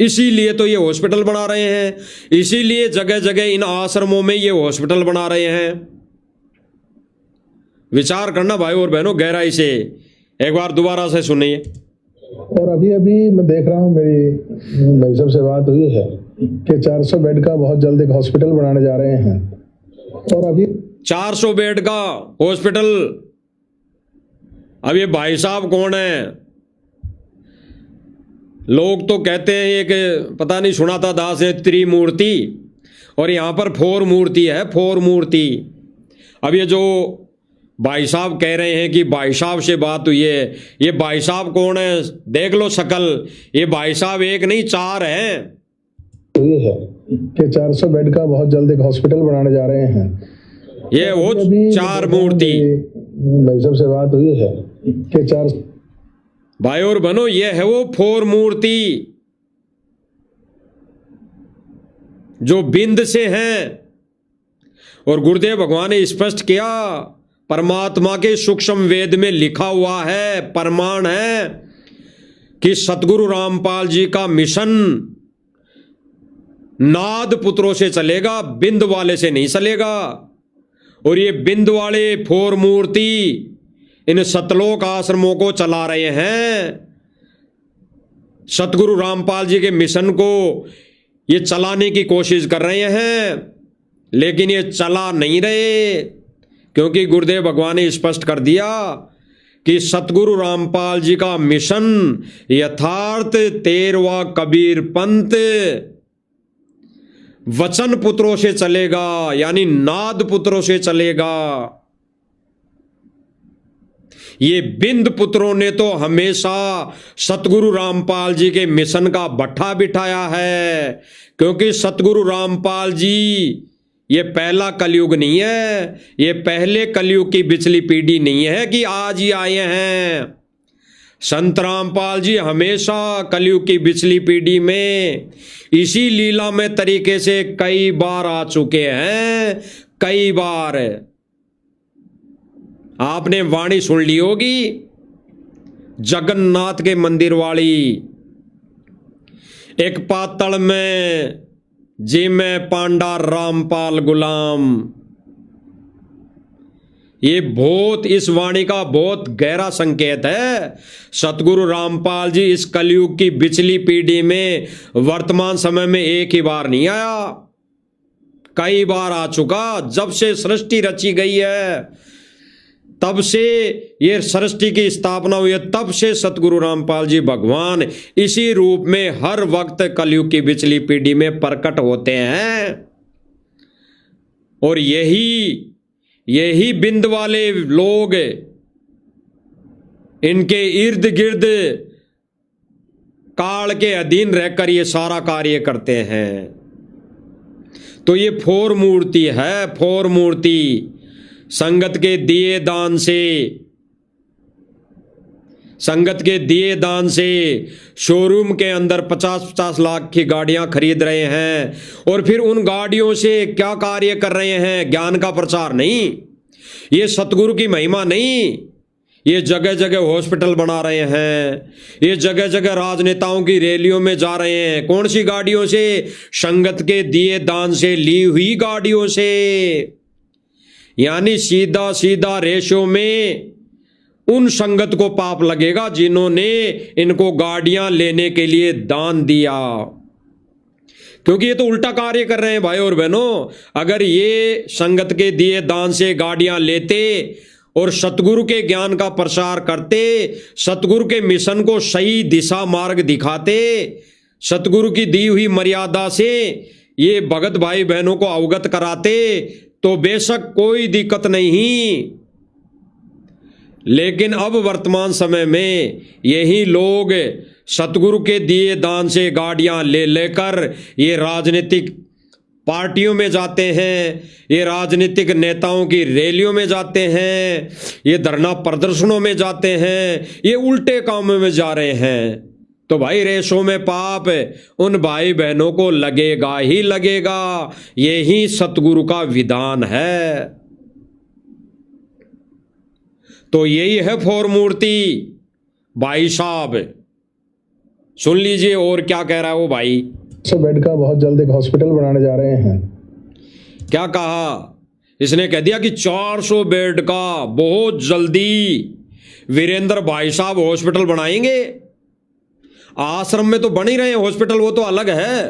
इसीलिए तो ये हॉस्पिटल बना रहे हैं, इसीलिए जगह जगह इन आश्रमों में ये हॉस्पिटल बना रहे हैं। विचार करना भाई और बहनों गहराई से, एक बार दोबारा से सुनिए। और अभी अभी मैं देख रहा हूँ, मेरी भाई साहब से बात हुई है कि 400 बेड का बहुत जल्द एक हॉस्पिटल बनाने जा रहे हैं। और अभी 400 बेड का हॉस्पिटल। अब ये भाई साहब कौन है? लोग तो कहते हैं एक पता नहीं सुना था दास है त्रिमूर्ति, और यहाँ पर 4 मूर्ति है, 4 मूर्ति। अब ये जो भाई साहब कह रहे हैं कि भाई साहब से बात हुई है, ये भाई साहब कौन है? देख लो शकल, ये भाई साहब एक नहीं 4 हैं। ये है कि 400 बेड का बहुत जल्द एक हॉस्पिटल बनाने जा रहे हैं। ये वो 4 मूर्ति। भाई साहब से बात हुई है कि 4 भाई और बनो, ये है वो 4 मूर्ति जो बिंद से हैं। और गुरुदेव भगवान ने स्पष्ट किया, परमात्मा के सूक्ष्म वेद में लिखा हुआ है, प्रमाण है कि सतगुरु रामपाल जी का मिशन नाद पुत्रों से चलेगा, बिंद वाले से नहीं चलेगा। और ये बिंद वाले 4 मूर्ति इन सतलोक आश्रमों को चला रहे हैं। सतगुरु रामपाल जी के मिशन को ये चलाने की कोशिश कर रहे हैं, लेकिन ये चला नहीं रहे, क्योंकि गुरुदेव भगवान ने स्पष्ट कर दिया कि सतगुरु रामपाल जी का मिशन यथार्थ 13वां कबीर पंथ वचन पुत्रों से चलेगा, यानी नाद पुत्रों से चलेगा। ये बिंद पुत्रों ने तो हमेशा सतगुरु रामपाल जी के मिशन का भट्ठा बिठाया है, क्योंकि सतगुरु रामपाल जी ये पहला कलयुग नहीं है, ये पहले कलयुग की पिछली पीढ़ी नहीं है कि आज ही आए हैं। संत रामपाल जी हमेशा कलयुग की पिछली पीढ़ी में इसी लीला में तरीके से कई बार आ चुके हैं, कई बार। आपने वाणी सुन ली होगी जगन्नाथ के मंदिर वाली, एक पातल में जी में पांडा रामपाल गुलाम। ये बहुत, इस वाणी का बहुत गहरा संकेत है। सतगुरु रामपाल जी इस कलयुग की पिछली पीढ़ी में वर्तमान समय में एक ही बार नहीं आया, कई बार आ चुका। जब से सृष्टि रची गई है, तब से ये सृष्टि की स्थापना हुई है, तब से सतगुरु रामपाल जी भगवान इसी रूप में हर वक्त कलयुग की पिछली पीढ़ी में प्रकट होते हैं। और यही बिंद वाले लोग इनके इर्द गिर्द काल के अधीन रहकर ये सारा कार्य करते हैं। तो ये फोर मूर्ति है, फोर मूर्ति। संगत के दिए दान से, संगत के दिए दान से शोरूम के अंदर 50-50 लाख की गाड़ियां खरीद रहे हैं, और फिर उन गाड़ियों से क्या कार्य कर रहे हैं? ज्ञान का प्रचार नहीं, ये सतगुरु की महिमा नहीं, ये जगह जगह हॉस्पिटल बना रहे हैं, ये जगह जगह राजनेताओं की रैलियों में जा रहे हैं। कौन सी गाड़ियों से? संगत के दिए दान से ली हुई गाड़ियों से। यानी सीधा सीधा रेशो में उन संगत को पाप लगेगा जिन्होंने इनको गाड़ियां लेने के लिए दान दिया, क्योंकि ये तो उल्टा कार्य कर रहे हैं भाई और बहनों। अगर ये संगत के दिए दान से गाड़ियां लेते और सतगुरु के ज्ञान का प्रसार करते, सतगुरु के मिशन को सही दिशा मार्ग दिखाते, सतगुरु की दी हुई मर्यादा से ये भगत भाई बहनों को अवगत कराते, तो बेशक कोई दिक्कत नहीं। लेकिन अब वर्तमान समय में यही लोग सतगुरु के दिए दान से गाड़ियां ले लेकर ये राजनीतिक पार्टियों में जाते हैं, ये राजनीतिक नेताओं की रैलियों में जाते हैं, ये धरना प्रदर्शनों में जाते हैं, ये उल्टे कामों में जा रहे हैं। तो भाई रेशों में पाप उन भाई बहनों को लगेगा ही लगेगा। यही सतगुरु का विधान है। तो यही है फोर मूर्ति। भाई साहब सुन लीजिए और क्या कह रहा है वो भाई। 100 बेड का बहुत जल्द एक हॉस्पिटल बनाने जा रहे हैं। क्या कहा इसने? कह दिया कि 400 बेड का बहुत जल्दी वीरेंद्र भाई साहब हॉस्पिटल बनाएंगे। आश्रम में तो बन ही रहे हैं हॉस्पिटल, वो तो अलग है,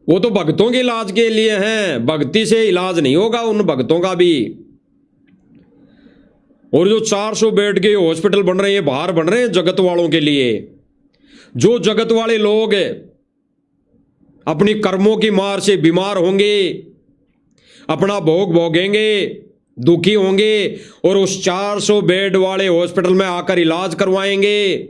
वो तो भक्तों के इलाज के लिए हैं। भक्ति से इलाज नहीं होगा उन भक्तों का भी। और जो 400 बेड के हॉस्पिटल बन रहे हैं, बाहर बन रहे हैं जगत वालों के लिए। जो जगत वाले लोग अपनी कर्मों की मार से बीमार होंगे, अपना भोग भोगेंगे, दुखी होंगे, और उस 400 बेड वाले हॉस्पिटल में आकर इलाज करवाएंगे,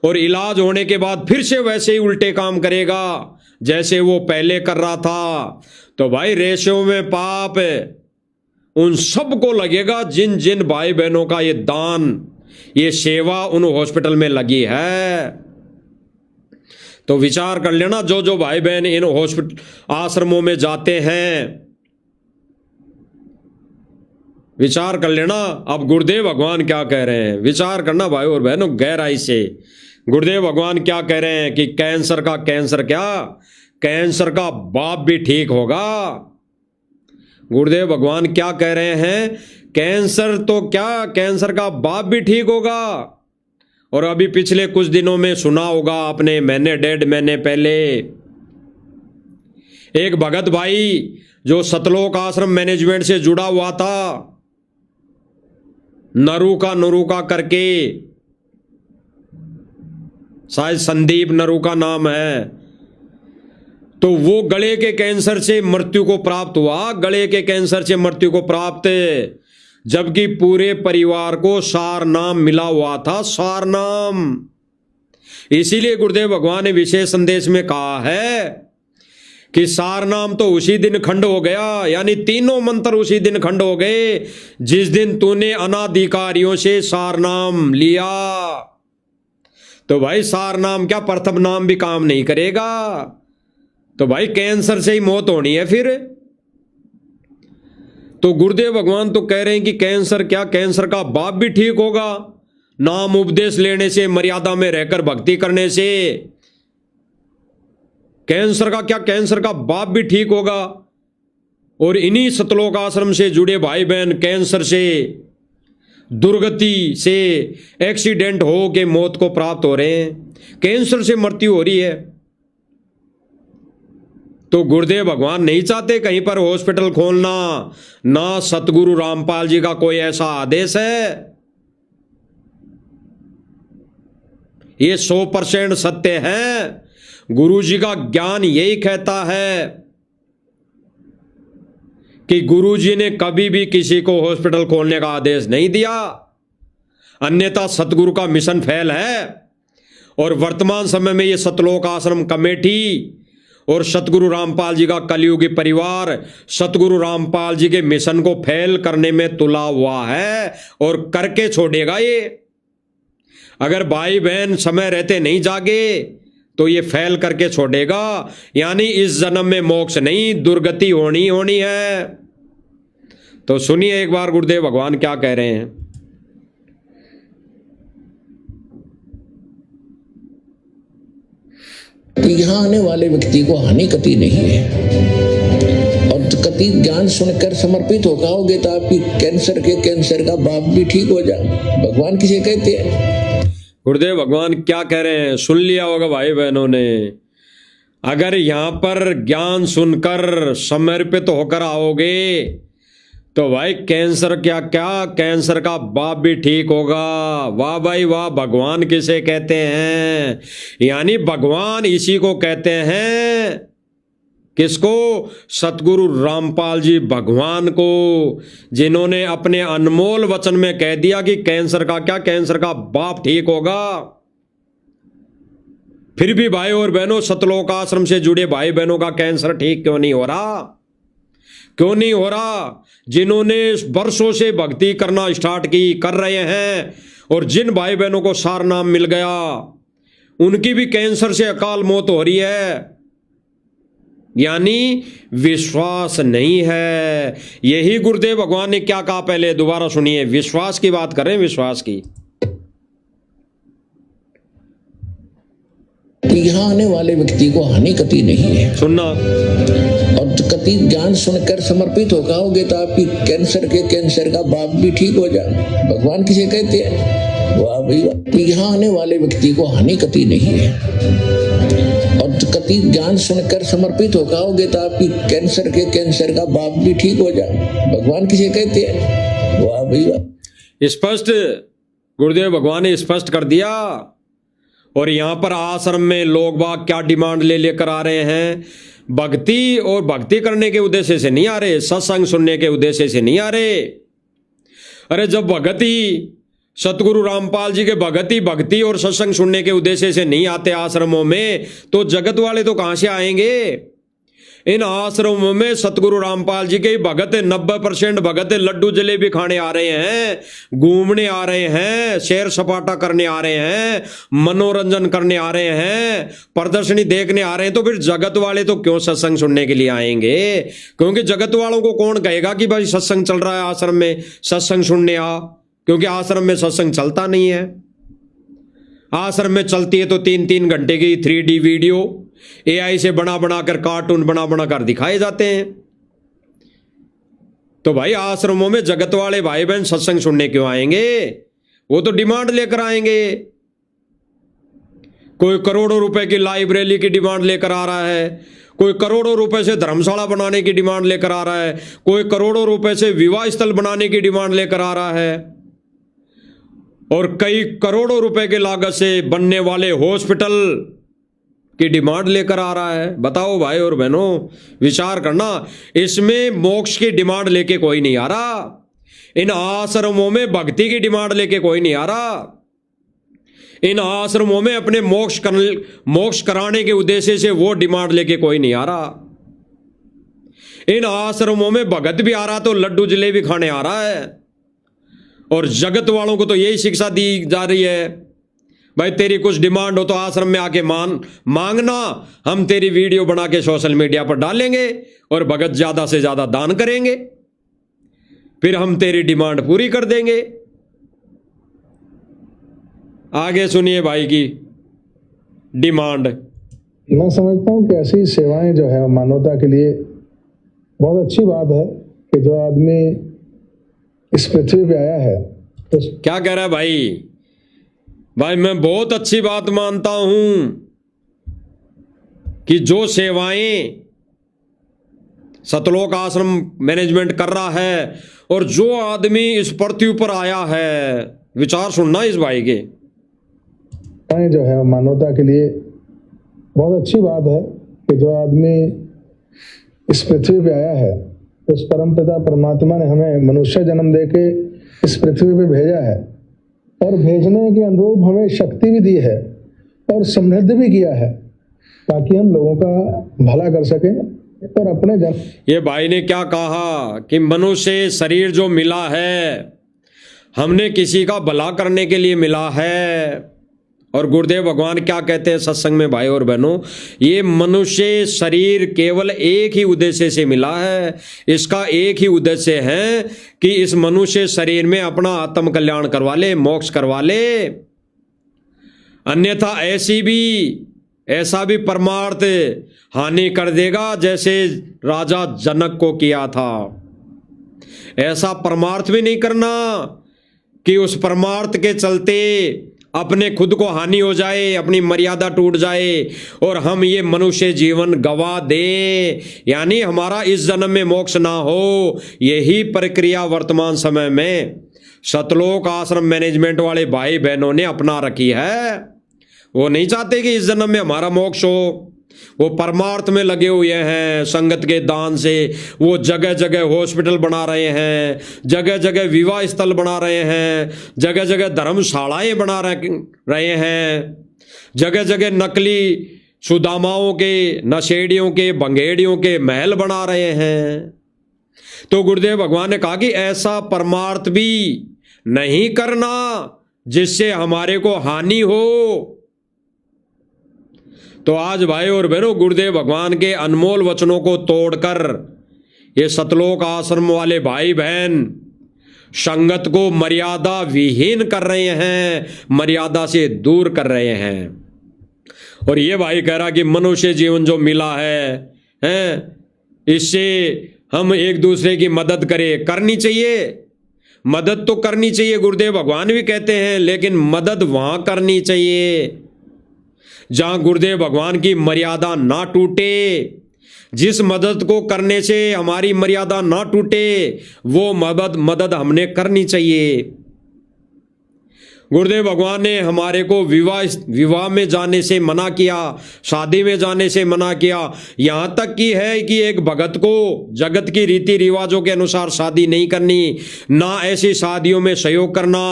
और इलाज होने के बाद फिर से वैसे ही उल्टे काम करेगा जैसे वो पहले कर रहा था। तो भाई रेशों में पाप उन सबको लगेगा जिन जिन भाई बहनों का ये दान, ये सेवा उन हॉस्पिटल में लगी है। तो विचार कर लेना, जो जो भाई बहन इन हॉस्पिटल आश्रमों में जाते हैं, विचार कर लेना। अब गुरुदेव भगवान क्या कह रहे हैं, विचार करना भाई और बहनों गहराई से। गुरुदेव भगवान क्या कह रहे हैं कि कैंसर का कैंसर क्या, कैंसर का बाप भी ठीक होगा। गुरुदेव भगवान क्या कह रहे हैं? कैंसर तो क्या, कैंसर का बाप भी ठीक होगा। और अभी पिछले कुछ दिनों में सुना होगा आपने, महीने 1.5 महीने पहले एक भगत भाई जो सतलोक आश्रम मैनेजमेंट से जुड़ा हुआ था, नरूका करके, शायद संदीप नरूका नाम है, तो वो गले के कैंसर से मृत्यु को प्राप्त हुआ। गले के कैंसर से मृत्यु को प्राप्त, जबकि पूरे परिवार को सार नाम मिला हुआ था, सार नाम। इसीलिए गुरुदेव भगवान ने विशेष संदेश में कहा है कि सार नाम तो उसी दिन खंड हो गया, यानी तीनों मंत्र उसी दिन खंड हो गए जिस दिन तूने अनाधिकारियों से सार नाम लिया। तो भाई सार नाम क्या, प्रथम नाम भी काम नहीं करेगा, तो भाई कैंसर से ही मौत होनी है फिर। तो गुरुदेव भगवान तो कह रहे हैं कि कैंसर क्या, कैंसर का बाप भी ठीक होगा, नाम उपदेश लेने से, मर्यादा में रहकर भक्ति करने से। कैंसर का क्या, कैंसर का बाप भी ठीक होगा। और इन्हीं सतलोक आश्रम से जुड़े भाई बहन कैंसर से, दुर्गति से, एक्सीडेंट हो के मौत को प्राप्त हो रहे हैं, कैंसर से मृत्यु हो रही है। तो गुरुदेव भगवान नहीं चाहते कहीं पर हॉस्पिटल खोलना, ना सतगुरु रामपाल जी का कोई ऐसा आदेश है। ये 100% सत्य है। गुरु जी का ज्ञान यही कहता है कि गुरु जी ने कभी भी किसी को हॉस्पिटल खोलने का आदेश नहीं दिया, अन्यथा सतगुरु का मिशन फेल है। और वर्तमान समय में ये सतलोक आश्रम कमेटी और सतगुरु रामपाल जी का कलयुगी परिवार सतगुरु रामपाल जी के मिशन को फेल करने में तुला हुआ है और करके छोड़ेगा ये। अगर भाई बहन समय रहते नहीं जागे तो ये फेल करके छोड़ेगा, यानी इस जन्म में मोक्ष नहीं, दुर्गति होनी है। तो सुनिए एक बार गुरुदेव भगवान क्या कह रहे हैं। तो यहाँ आने वाले व्यक्ति को हानि कति नहीं है, और कति ज्ञान सुनकर समर्पित हो जाओगे तो आपकी कैंसर का बाप भी ठीक हो जाए। भगवान किसे कहते हैं? गुरुदेव भगवान क्या कह रहे हैं सुन लिया होगा भाई बहनों ने। अगर यहाँ पर ज्ञान सुनकर समर्पित होकर आओगे तो भाई कैंसर क्या, कैंसर का बाप भी ठीक होगा। वाह भाई वाह, भगवान किसे कहते हैं? यानी भगवान इसी को कहते हैं। किसको? सतगुरु रामपाल जी भगवान को, जिन्होंने अपने अनमोल वचन में कह दिया कि कैंसर का क्या, कैंसर का बाप ठीक होगा। फिर भी भाई और बहनों, सतलोक आश्रम से जुड़े भाई बहनों का कैंसर ठीक क्यों नहीं हो रहा? क्यों नहीं हो रहा? जिन्होंने वर्षों से भक्ति करना स्टार्ट कर रहे हैं, और जिन भाई बहनों को सार नाम मिल गया उनकी भी कैंसर से अकाल मौत हो रही है। यानी विश्वास नहीं है। यही गुरुदेव भगवान ने क्या कहा, पहले दोबारा सुनिए। विश्वास की बात करें, विश्वास की। यहाँ आने वाले व्यक्ति को हानि कति नहीं है, सुनना। और कति ज्ञान सुनकर समर्पित हो जाओगे तो आपकी कैंसर का बाप भी ठीक हो जाए। भगवान किसे कहते हैं? वाह भाई वाह। यहाँ आने वाले व्यक्ति को हानि कति नहीं है, और कति ज्ञान सुनकर समर्पित हो जाओगे तो आपकी कैंसर का बाप भी ठीक हो जाए। भगवान किसे कहते हैं? वाह भाई वाह। स्पष्ट गुरुदेव भगवान ने स्पष्ट कर दिया। और यहाँ पर आश्रम में लोग बाग क्या डिमांड लेकर आ रहे हैं? भक्ति, और भक्ति करने के उद्देश्य से नहीं आ रहे, सत्संग सुनने के उद्देश्य से नहीं आ रहे। अरे जब भक्ति, सतगुरु रामपाल जी के भक्ति और सत्संग सुनने के उद्देश्य से नहीं आते आश्रमों में, तो जगत वाले तो कहां से आएंगे? इन आश्रमों में सतगुरु रामपाल जी के भगत 90% भगत लड्डू जलेबी खाने आ रहे हैं, घूमने आ रहे हैं, सैर सपाटा करने आ रहे हैं, मनोरंजन करने आ रहे हैं, प्रदर्शनी देखने आ रहे हैं। तो फिर जगत वाले तो क्यों सत्संग सुनने के लिए आएंगे? क्योंकि जगत वालों को कौन कहेगा कि भाई सत्संग चल रहा है आश्रम में, सत्संग सुनने आ? क्योंकि आश्रम में सत्संग चलता नहीं है। आश्रम में चलती है तो 3-3 घंटे की 3D वीडियो AI से बना कर, कार्टून बना कर दिखाए जाते हैं। तो भाई आश्रमों में जगत वाले भाई बहन सत्संग सुनने क्यों आएंगे? वो तो डिमांड लेकर आएंगे। कोई करोड़ों रुपए की लाइब्रेरी की डिमांड लेकर आ रहा है, कोई करोड़ों रुपए से धर्मशाला बनाने की डिमांड लेकर आ रहा है, कोई करोड़ों रुपए से विवाह स्थल बनाने की डिमांड लेकर आ रहा है, और कई करोड़ों रुपए की लागत से बनने वाले हॉस्पिटल की डिमांड लेकर आ रहा है। बताओ भाई और बहनों, विचार करना, इसमें मोक्ष की डिमांड लेके कोई नहीं आ रहा। इन आश्रमों में भक्ति की डिमांड लेके कोई नहीं आ रहा। इन आश्रमों में अपने मोक्ष कराने के उद्देश्य से वो डिमांड लेके कोई नहीं आ रहा। इन आश्रमों में भगत भी आ रहा तो लड्डू जलेबी खाने आ रहा है, और जगत वालों को तो यही शिक्षा दी जा रही है, भाई तेरी कुछ डिमांड हो तो आश्रम में आके मांगना, हम तेरी वीडियो बना के सोशल मीडिया पर डालेंगे और भगत ज्यादा से ज्यादा दान करेंगे, फिर हम तेरी डिमांड पूरी कर देंगे। आगे सुनिए भाई की डिमांड। मैं समझता हूँ कि ऐसी सेवाएं जो है मानवता के लिए बहुत अच्छी बात है कि जो आदमी इस पृथ्वी पे आया है तो क्या कह रहा है भाई? भाई मैं बहुत अच्छी बात मानता हूं कि जो सेवाएं सतलोक आश्रम मैनेजमेंट कर रहा है और जो आदमी इस पृथ्वी पर आया है, विचार सुनना इस भाई के, जो है मानवता के लिए बहुत अच्छी बात है कि जो आदमी इस पृथ्वी पे आया है तो उस परमपिता परमात्मा ने हमें मनुष्य जन्म देके इस पृथ्वी पे भेजा है, और भेजने के अनुरूप हमें शक्ति भी दी है और समृद्ध भी किया है ताकि हम लोगों का भला कर सकें और अपने ये भाई ने क्या कहा कि मनुष्य शरीर जो मिला है हमने किसी का भला करने के लिए मिला है। और गुरुदेव भगवान क्या कहते हैं सत्संग में भाई और बहनों, ये मनुष्य शरीर केवल एक ही उद्देश्य से मिला है। इसका एक ही उद्देश्य है कि इस मनुष्य शरीर में अपना आत्म कल्याण करवा ले, मोक्ष करवा ले। अन्यथा ऐसा भी परमार्थ हानि कर देगा जैसे राजा जनक को किया था। ऐसा परमार्थ भी नहीं करना कि उस परमार्थ के चलते अपने खुद को हानि हो जाए, अपनी मर्यादा टूट जाए और हम ये मनुष्य जीवन गवा दे, यानी हमारा इस जन्म में मोक्ष ना हो। यही प्रक्रिया वर्तमान समय में सतलोक आश्रम मैनेजमेंट वाले भाई बहनों ने अपना रखी है। वो नहीं चाहते कि इस जन्म में हमारा मोक्ष हो। वो परमार्थ में लगे हुए हैं। संगत के दान से वो जगह जगह हॉस्पिटल बना रहे हैं, जगह जगह विवाह स्थल बना रहे हैं, जगह जगह धर्मशालाएं बना रहे हैं, जगह जगह नकली सुदामाओं के, नशेड़ियों के, भंगेड़ियों के महल बना रहे हैं। तो गुरुदेव भगवान ने कहा कि ऐसा परमार्थ भी नहीं करना जिससे हमारे को हानि हो। तो आज भाई और बहनों, गुरुदेव भगवान के अनमोल वचनों को तोड़कर ये सतलोक आश्रम वाले भाई बहन संगत को मर्यादा विहीन कर रहे हैं, मर्यादा से दूर कर रहे हैं। और ये भाई कह रहा कि मनुष्य जीवन जो मिला है इससे हम एक दूसरे की मदद करें, करनी चाहिए। मदद तो करनी चाहिए, गुरुदेव भगवान भी कहते हैं, लेकिन मदद वहां करनी चाहिए जहां गुरुदेव भगवान की मर्यादा ना टूटे। जिस मदद को करने से हमारी मर्यादा ना टूटे वो मदद हमने करनी चाहिए। गुरुदेव भगवान ने हमारे को विवाह में जाने से मना किया, शादी में जाने से मना किया। यहाँ तक की है कि एक भगत को जगत की रीति रिवाजों के अनुसार शादी नहीं करनी, ना ऐसी शादियों में सहयोग करना,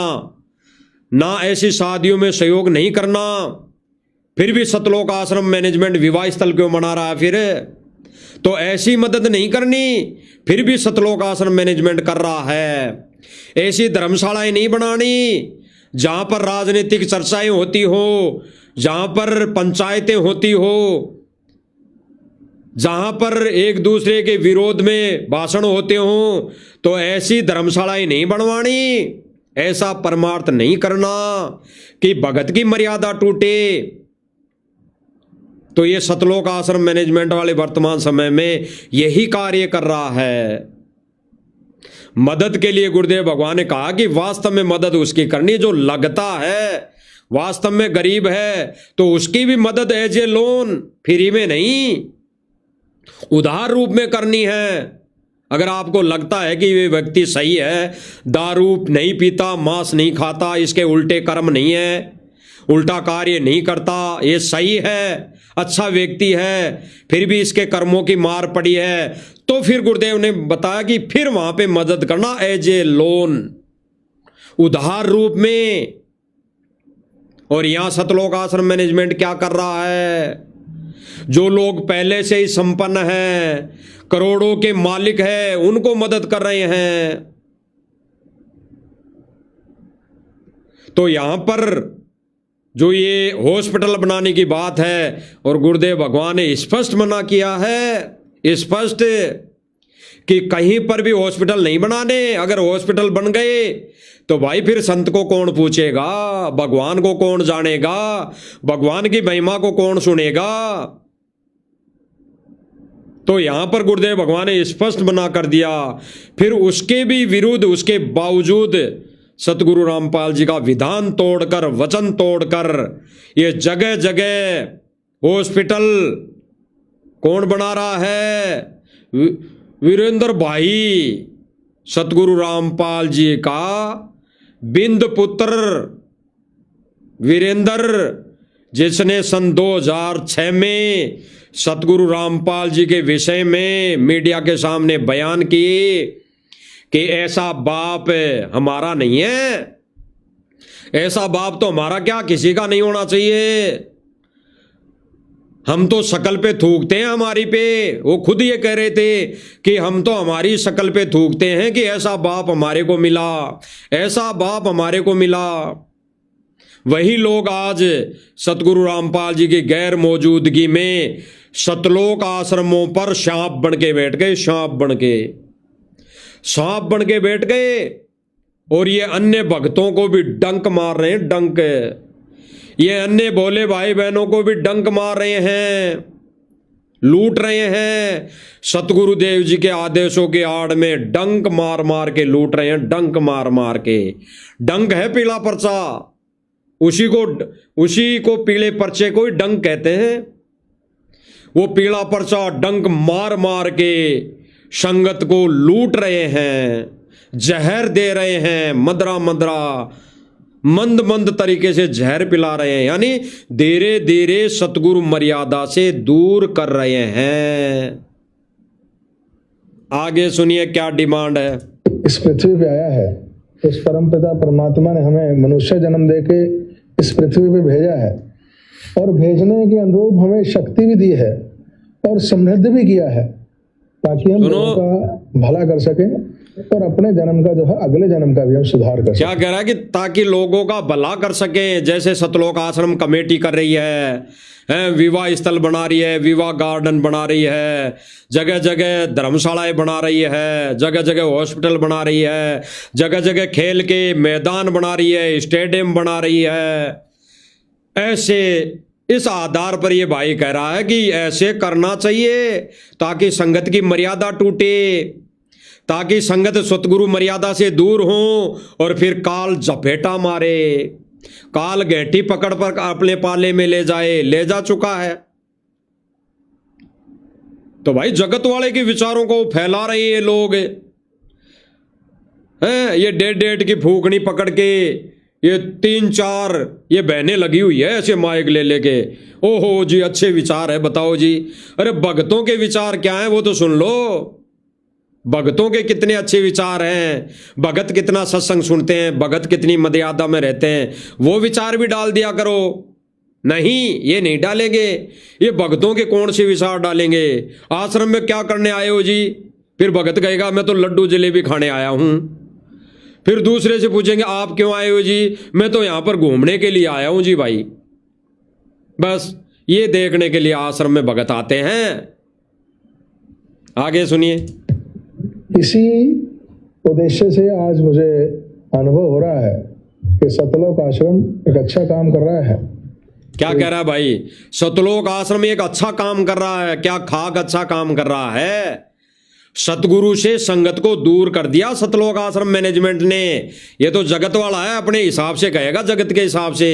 ना ऐसी शादियों में सहयोग नहीं करना। फिर भी सतलोक आश्रम मैनेजमेंट विवाह स्थल क्यों बना रहा है? फिर तो ऐसी मदद नहीं करनी, फिर भी सतलोक आश्रम मैनेजमेंट कर रहा है। ऐसी धर्मशालाएं नहीं बनानी जहां पर राजनीतिक चर्चाएं होती हो, जहां पर पंचायतें होती हो, जहां पर एक दूसरे के विरोध में भाषण होते हो। तो ऐसी धर्मशालाएं नहीं बनवानी, ऐसा परमार्थ नहीं करना कि भगत की मर्यादा टूटे। तो ये सतलोक आश्रम मैनेजमेंट वाले वर्तमान समय में यही कार्य कर रहा है। मदद के लिए गुरुदेव भगवान ने कहा कि वास्तव में मदद उसकी करनी जो लगता है, वास्तव में गरीब है तो उसकी भी मदद एज ए लोन, फ्री में नहीं, उधार रूप में करनी है। अगर आपको लगता है कि ये व्यक्ति सही है, दारू नहीं पीता, मांस नहीं खाता, इसके उल्टे कर्म नहीं है, उल्टा कार्य नहीं करता, ये सही है, अच्छा व्यक्ति है, फिर भी इसके कर्मों की मार पड़ी है, तो फिर गुरुदेव ने बताया कि फिर वहां पे मदद करना एज ए लोन, उधार रूप में। और यहां सतलोक आश्रम मैनेजमेंट क्या कर रहा है, जो लोग पहले से ही संपन्न हैं, करोड़ों के मालिक हैं, उनको मदद कर रहे हैं। तो यहां पर जो ये हॉस्पिटल बनाने की बात है, और गुरुदेव भगवान ने स्पष्ट मना किया है, स्पष्ट, कि कहीं पर भी हॉस्पिटल नहीं बनाने। अगर हॉस्पिटल बन गए तो भाई फिर संत को कौन पूछेगा, भगवान को कौन जानेगा, भगवान की महिमा को कौन सुनेगा। तो यहां पर गुरुदेव भगवान ने स्पष्ट मना कर दिया। फिर उसके भी विरुद्ध, उसके बावजूद सतगुरु रामपाल जी का विधान तोड़कर, वचन तोड़कर ये जगह जगह हॉस्पिटल कौन बना रहा है, वीरेंद्र भाई, सतगुरु रामपाल जी का बिंद पुत्र वीरेंद्र, जिसने सन 2006 में सतगुरु रामपाल जी के विषय में मीडिया के सामने बयान किए कि ऐसा बाप हमारा नहीं है, ऐसा बाप तो हमारा क्या किसी का नहीं होना चाहिए, हम तो शकल पे थूकते हैं हमारी पे। वो खुद ये कह रहे थे कि हम तो हमारी शकल पे थूकते हैं कि ऐसा बाप हमारे को मिला, ऐसा बाप हमारे को मिला। वही लोग आज सतगुरु रामपाल जी की गैर मौजूदगी में सतलोक आश्रमों पर सांप बन के बैठ गए, सांप बन के बैठ गए। और ये अन्य भक्तों को भी डंक मार रहे हैं, डंक, ये अन्य भोले भाई बहनों को भी डंक मार रहे हैं, लूट रहे हैं। सतगुरुदेव जी के आदेशों के आड़ में डंक मार मार के लूट रहे हैं, डंक मार मार के। डंक है पीला पर्चा, उसी को पीले पर्चे को ही डंक कहते हैं। वो पीला पर्चा डंक मार मार के संगत को लूट रहे हैं, जहर दे रहे हैं, मदरा मंद मंद तरीके से जहर पिला रहे हैं, यानी धीरे धीरे सतगुरु मर्यादा से दूर कर रहे हैं। आगे सुनिए क्या डिमांड है। इस पृथ्वी पे आया है, उस परमपिता परमात्मा ने हमें मनुष्य जन्म देके इस पृथ्वी पे भेजा है, और भेजने के अनुरूप हमें शक्ति भी दी है और समृद्ध भी किया है, ताकि हम लोगों का भला कर सकें और अपने जन्म का जो है अगले जन्म का भी हम सुधार कर सकें। क्या कह रहा है कि ताकि लोगों का भला कर सकें, जैसे सतलोक आश्रम कमेटी कर रही है, विवाह स्थल बना रही है, विवाह गार्डन बना रही है, जगह जगह धर्मशालाएं बना रही है, जगह जगह हॉस्पिटल बना रही है, जगह जगह खेल के मैदान बना रही है, स्टेडियम बना रही है। ऐसे इस आधार पर ये भाई कह रहा है कि ऐसे करना चाहिए ताकि संगत की मर्यादा टूटे, ताकि संगत सतगुरु मर्यादा से दूर हो और फिर काल झपेटा मारे, काल घेटी पकड़ पर अपने पाले में ले जाए, ले जा चुका है। तो भाई जगत वाले के विचारों को फैला रहे हैं ये लोग, हैं ये डेढ़ की फूकनी पकड़ के, ये 3-4 ये बहनें लगी हुई है ऐसे माइक ले लेके, ओहो जी अच्छे विचार है, बताओ जी। अरे भगतों के विचार क्या है वो तो सुन लो, भगतों के कितने अच्छे विचार हैं, भगत कितना सत्संग सुनते हैं, भगत कितनी मर्यादा में रहते हैं, वो विचार भी डाल दिया करो। नहीं, ये नहीं डालेंगे, ये भगतों के कौन से विचार डालेंगे। आश्रम में क्या करने आए हो जी, फिर भगत कहेगा मैं तो लड्डू जलेबी खाने आया हूं। फिर दूसरे से पूछेंगे आप क्यों आए हो जी, मैं तो यहां पर घूमने के लिए आया हूं जी भाई। बस ये देखने के लिए आश्रम में भगत आते हैं। आगे सुनिए। इसी उद्देश्य से आज मुझे अनुभव हो रहा है कि सतलोक आश्रम एक अच्छा काम कर रहा है। क्या कह रहा है भाई, सतलोक आश्रम एक अच्छा काम कर रहा है। क्या खाक अच्छा काम कर रहा है? सतगुरु से संगत को दूर कर दिया सतलोक आश्रम मैनेजमेंट ने। ये तो जगत वाला है, अपने हिसाब से कहेगा, जगत के हिसाब से।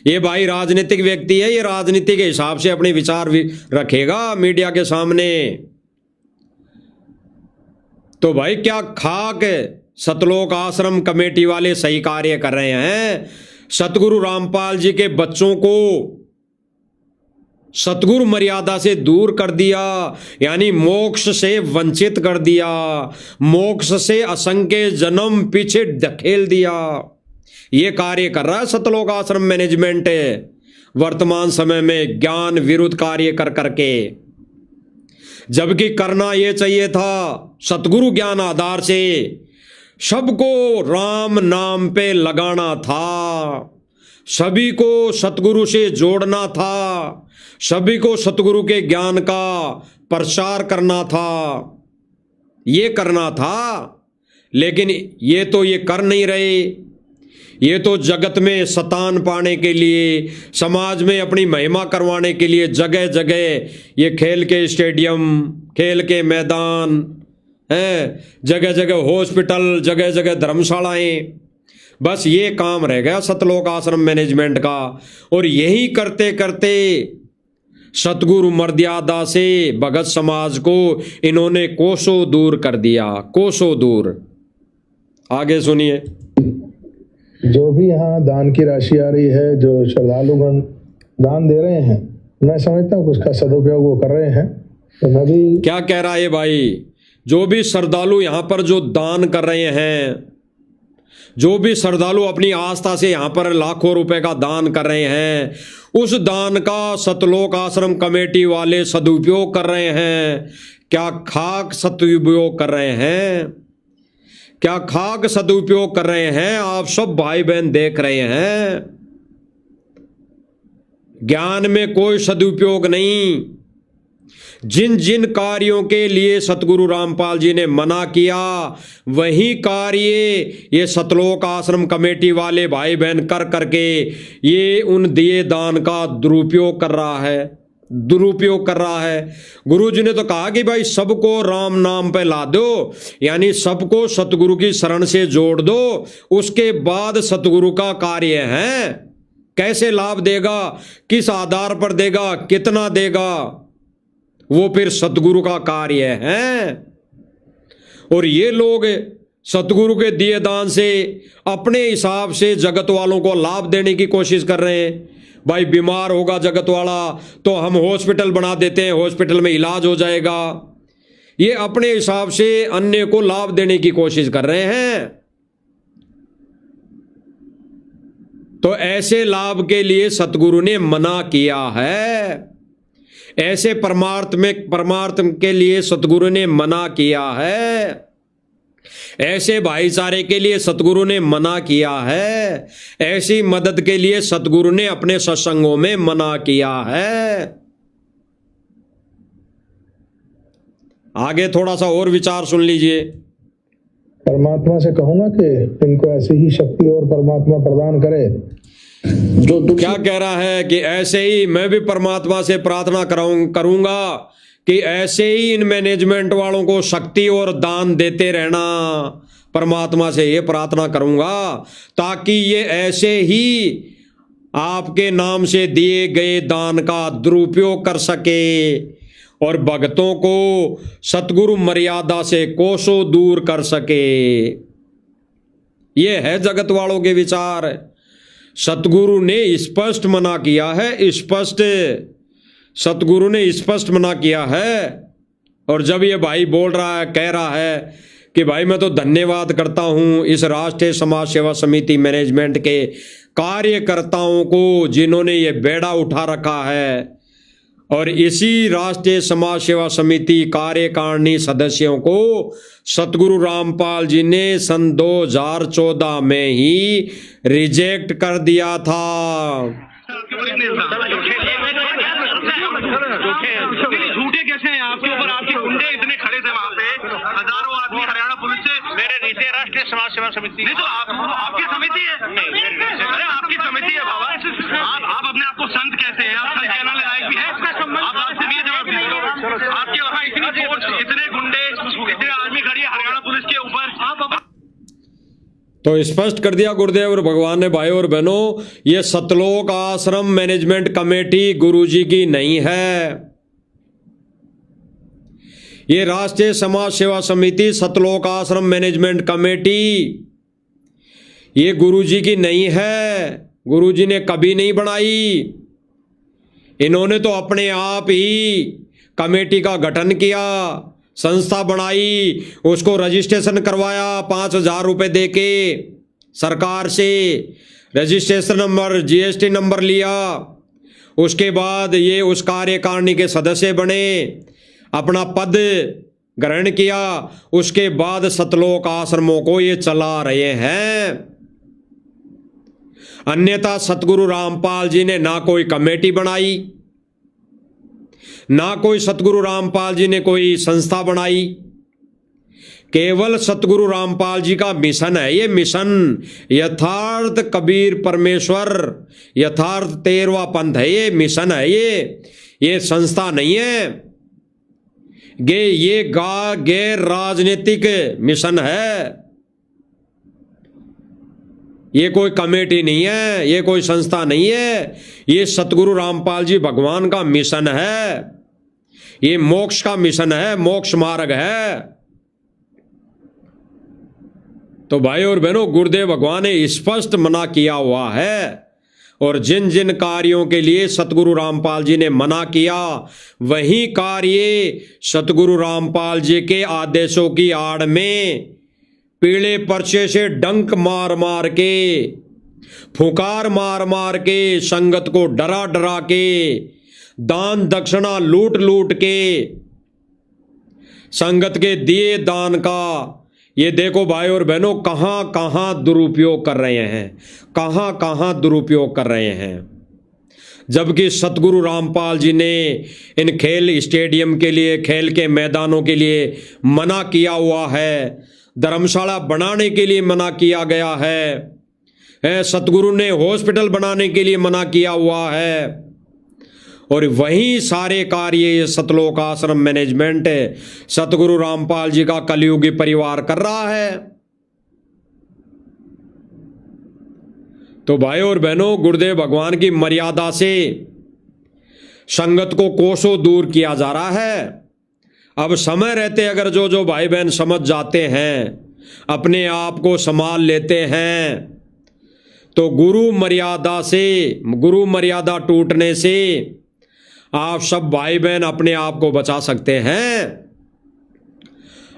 ये भाई राजनीतिक व्यक्ति है, ये राजनीति के हिसाब से अपने विचार रखेगा मीडिया के सामने। तो भाई क्या खाक सतलोक आश्रम कमेटी वाले सही कार्य कर रहे हैं। सतगुरु रामपाल जी के बच्चों को सतगुरु मर्यादा से दूर कर दिया, यानी मोक्ष से वंचित कर दिया, मोक्ष से असंख्य जन्म पीछे धकेल दिया। ये कार्य कर रहा है सतलोक आश्रम मैनेजमेंट वर्तमान समय में, ज्ञान विरुद्ध कार्य कर करके। जबकि करना ये चाहिए था सतगुरु ज्ञान आधार से सबको राम नाम पे लगाना था, सभी को सतगुरु से जोड़ना था, सभी को सतगुरु के ज्ञान का प्रचार करना था, ये करना था। लेकिन ये तो ये कर नहीं रहे। ये तो जगत में शतान पाने के लिए, समाज में अपनी महिमा करवाने के लिए जगह जगह ये खेल के स्टेडियम, खेल के मैदान हैं, जगह जगह हॉस्पिटल, जगह जगह धर्मशालाएं, बस ये काम रह गया सतलोक आश्रम मैनेजमेंट का। और यही करते करते सतगुरु मर्यादा से भगत समाज को इन्होंने कोसों दूर कर दिया, कोसों दूर। आगे सुनिए। जो भी यहाँ दान की राशि आ रही है, जो श्रद्धालुगण दान दे रहे हैं, मैं समझता हूँ उसका सदुपयोग वो कर रहे हैं। तो मैं भी क्या कह रहा है भाई, जो भी श्रद्धालु यहाँ पर जो दान कर रहे हैं, जो भी श्रद्धालु अपनी आस्था से यहाँ पर लाखों रुपए का दान कर रहे हैं, उस दान का सतलोक आश्रम कमेटी वाले सदुपयोग कर रहे हैं। क्या खाक सदुपयोग कर रहे हैं, क्या खाक सदुपयोग कर रहे हैं, आप सब भाई बहन देख रहे हैं। ज्ञान में कोई सदुपयोग नहीं। जिन जिन कार्यों के लिए सतगुरु रामपाल जी ने मना किया, वही कार्य ये सतलोक आश्रम कमेटी वाले भाई बहन कर करके ये उन दिए दान का दुरुपयोग कर रहा है, दुरुपयोग कर रहा है। गुरु जी ने तो कहा कि भाई सबको राम नाम पे ला दो, यानी सबको सतगुरु की शरण से जोड़ दो, उसके बाद सतगुरु का कार्य है। कैसे लाभ देगा, किस आधार पर देगा, कितना देगा, वो फिर सतगुरु का कार्य है। और ये लोग सतगुरु के दिए दान से अपने हिसाब से जगत वालों को लाभ देने की कोशिश कर रहे हैं। भाई बीमार होगा जगत वाला तो हम हॉस्पिटल बना देते हैं, हॉस्पिटल में इलाज हो जाएगा। ये अपने हिसाब से अन्य को लाभ देने की कोशिश कर रहे हैं। तो ऐसे लाभ के लिए सतगुरु ने मना किया है, ऐसे परमार्थ के लिए सतगुरु ने मना किया है, ऐसे भाईचारे के लिए सतगुरु ने मना किया है, ऐसी मदद के लिए सतगुरु ने अपने सत्संगों में मना किया है। आगे थोड़ा सा और विचार सुन लीजिए। परमात्मा से कहूंगा कि इनको ऐसी ही शक्ति और परमात्मा प्रदान करे। जो दुखी क्या कह रहा है कि ऐसे ही मैं भी परमात्मा से प्रार्थना करूंगा कि ऐसे ही इन मैनेजमेंट वालों को शक्ति और दान देते रहना। परमात्मा से ये प्रार्थना करूंगा ताकि ये ऐसे ही आपके नाम से दिए गए दान का दुरुपयोग कर सके और भक्तों को सतगुरु मर्यादा से कोसों दूर कर सके। ये है जगत वालों के विचार। सतगुरु ने स्पष्ट मना किया है, स्पष्ट सतगुरु ने स्पष्ट मना किया है। और जब ये भाई बोल रहा है, कह रहा है कि भाई मैं तो धन्यवाद करता हूं इस राष्ट्रीय समाज सेवा समिति मैनेजमेंट के कार्यकर्ताओं को जिन्होंने ये बेड़ा उठा रखा है, और इसी राष्ट्रीय समाज सेवा समिति कार्यकारिणी सदस्यों को सतगुरु रामपाल जी ने सन 2014 में ही रिजेक्ट कर दिया था। झूठे कैसे हैं आपके ऊपर? आपके गुंडे इतने खड़े थे वहाँ पे, हजारों आदमी हरियाणा पुलिस से। मेरे नीचे राष्ट्रीय समाज सेवा समिति नहीं तो आपकी समिति है। अरे आपकी समिति है बाबा। आप अपने आप को संत कहते हैं, आप संत कहने लायक भी है। आप आपसे भी जवाब दीजिए। आपके वहाँ इतनी फोर्स, इतने गुंडे, इतने तो स्पष्ट कर दिया गुरुदेव और भगवान ने, भाई और बहनों, ये सतलोक आश्रम मैनेजमेंट कमेटी गुरुजी की नहीं है। ये राष्ट्रीय समाज सेवा समिति सतलोक आश्रम मैनेजमेंट कमेटी ये गुरुजी की नहीं है। गुरुजी ने कभी नहीं बनाई। इन्होंने तो अपने आप ही कमेटी का गठन किया, संस्था बनाई, उसको रजिस्ट्रेशन करवाया 5,000 रुपये दे के सरकार से, रजिस्ट्रेशन नंबर जीएसटी नंबर लिया। उसके बाद ये उस कार्यकारिणी के सदस्य बने, अपना पद ग्रहण किया। उसके बाद सतलोक आश्रमों को ये चला रहे हैं। अन्यथा सतगुरु रामपाल जी ने ना कोई कमेटी बनाई, ना कोई सतगुरु रामपाल जी ने कोई संस्था बनाई। केवल सतगुरु रामपाल जी का मिशन है। ये मिशन यथार्थ कबीर परमेश्वर, यथार्थ 13वां पंथ है। ये मिशन है, ये संस्था नहीं है। ये गैर राजनीतिक मिशन है। ये कोई कमेटी नहीं है, ये कोई संस्था नहीं है। ये सतगुरु रामपाल जी भगवान का मिशन है। ये मोक्ष का मिशन है, मोक्ष मार्ग है। तो भाई और बहनों, गुरुदेव भगवान ने स्पष्ट मना किया हुआ है। और जिन जिन कार्यों के लिए सतगुरु रामपाल जी ने मना किया, वही कार्य सतगुरु रामपाल जी के आदेशों की आड़ में पीले पर्चे से डंक मार मार के, फुकार मार मार के, संगत को डरा डरा के, दान दक्षिणा लूट लूट के, संगत के दिए दान का ये देखो भाई और बहनों कहां कहां दुरुपयोग कर रहे हैं, कहां कहां दुरुपयोग कर रहे हैं। जबकि सतगुरु रामपाल जी ने इन खेल स्टेडियम के लिए, खेल के मैदानों के लिए मना किया हुआ है, धर्मशाला बनाने के लिए मना किया गया है, सतगुरु ने हॉस्पिटल बनाने के लिए मना किया हुआ है। और वही सारे कार्य सतलोक आश्रम मैनेजमेंट सतगुरु रामपाल जी का कलयुगी परिवार कर रहा है। तो भाई और बहनों, गुरुदेव भगवान की मर्यादा से संगत को कोसों दूर किया जा रहा है। अब समय रहते अगर जो भाई बहन समझ जाते हैं, अपने आप को संभाल लेते हैं, तो गुरु मर्यादा टूटने से आप सब भाई बहन अपने आप को बचा सकते हैं।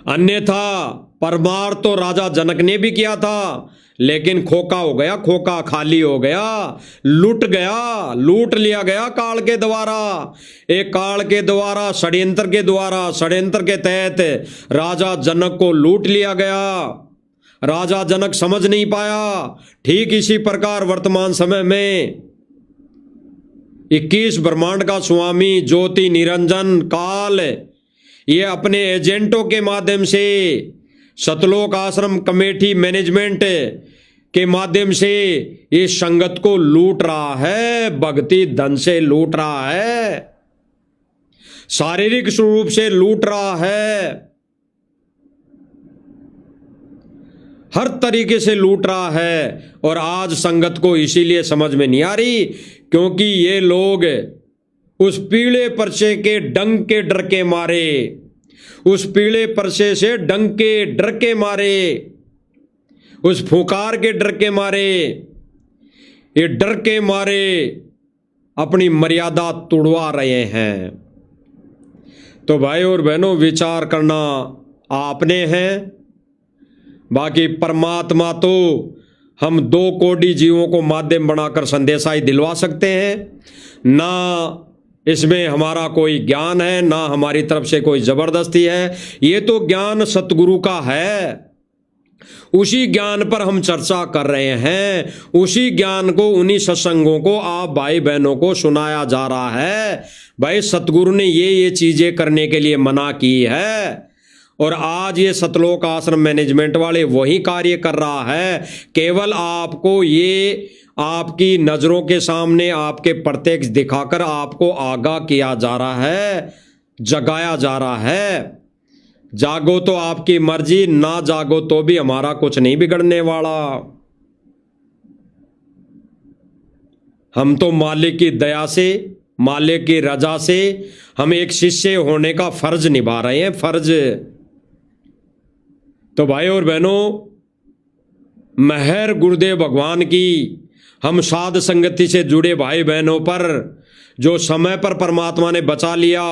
अन्यथा परमार तो राजा जनक ने भी किया था, लेकिन खोखा हो गया, खोखा खाली हो गया, लूट लिया गया काल के द्वारा। एक काल के द्वारा, षड्यंत्र के तहत राजा जनक को लूट लिया गया। राजा जनक समझ नहीं पाया। ठीक इसी प्रकार वर्तमान समय में 21 ब्रह्मांड का स्वामी ज्योति निरंजन काल ये अपने एजेंटों के माध्यम से सतलोक आश्रम कमेटी मैनेजमेंट के माध्यम से इस संगत को लूट रहा है, भक्ति धन से लूट रहा है, शारीरिक रूप से लूट रहा है, हर तरीके से लूट रहा है। और आज संगत को इसीलिए समझ में नहीं आ रही, क्योंकि ये लोग उस पीले पर्चे के डंक के डर के मारे, उस पीले पर्चे से डंक के डर के मारे, उस फुकार के डर के मारे, ये डर के मारे अपनी मर्यादा तोड़वा रहे हैं। तो भाई और बहनों, विचार करना आपने है। बाकी परमात्मा तो हम 2 कोटि जीवों को माध्यम बनाकर संदेशा ही दिलवा सकते हैं। ना इसमें हमारा कोई ज्ञान है, ना हमारी तरफ से कोई जबरदस्ती है। ये तो ज्ञान सतगुरु का है। उसी ज्ञान पर हम चर्चा कर रहे हैं। उसी ज्ञान को, उन्हीं सत्संगों को आप भाई बहनों को सुनाया जा रहा है। भाई सतगुरु ने ये चीजें करने के लिए मना की है, और आज ये सतलोक आश्रम मैनेजमेंट वाले वही कार्य कर रहा है। केवल आपको ये आपकी नज़रों के सामने आपके प्रत्यक्ष दिखाकर आपको आगाह किया जा रहा है, जगाया जा रहा है। जागो तो आपकी मर्जी, ना जागो तो भी हमारा कुछ नहीं बिगड़ने वाला। हम तो मालिक की दया से, मालिक की रजा से हम एक शिष्य होने का फर्ज निभा रहे हैं, फर्ज। तो भाई और बहनों, मेहर गुरुदेव भगवान की हम साध संगति से जुड़े भाई बहनों पर, जो समय पर परमात्मा ने बचा लिया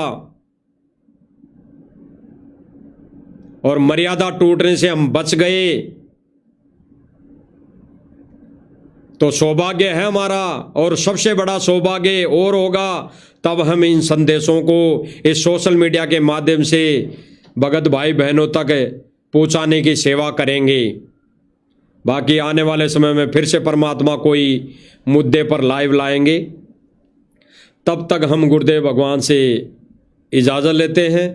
और मर्यादा टूटने से हम बच गए, तो सौभाग्य है हमारा। और सबसे बड़ा सौभाग्य और होगा तब हम इन संदेशों को इस सोशल मीडिया के माध्यम से भगत भाई बहनों तक पहुंचाने की सेवा करेंगे। बाकी आने वाले समय में फिर से परमात्मा कोई मुद्दे पर लाइव लाएंगे। तब तक हम गुरुदेव भगवान से इजाज़त लेते हैं।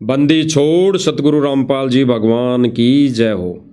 बंदी छोड़ सतगुरु रामपाल जी भगवान की जय हो।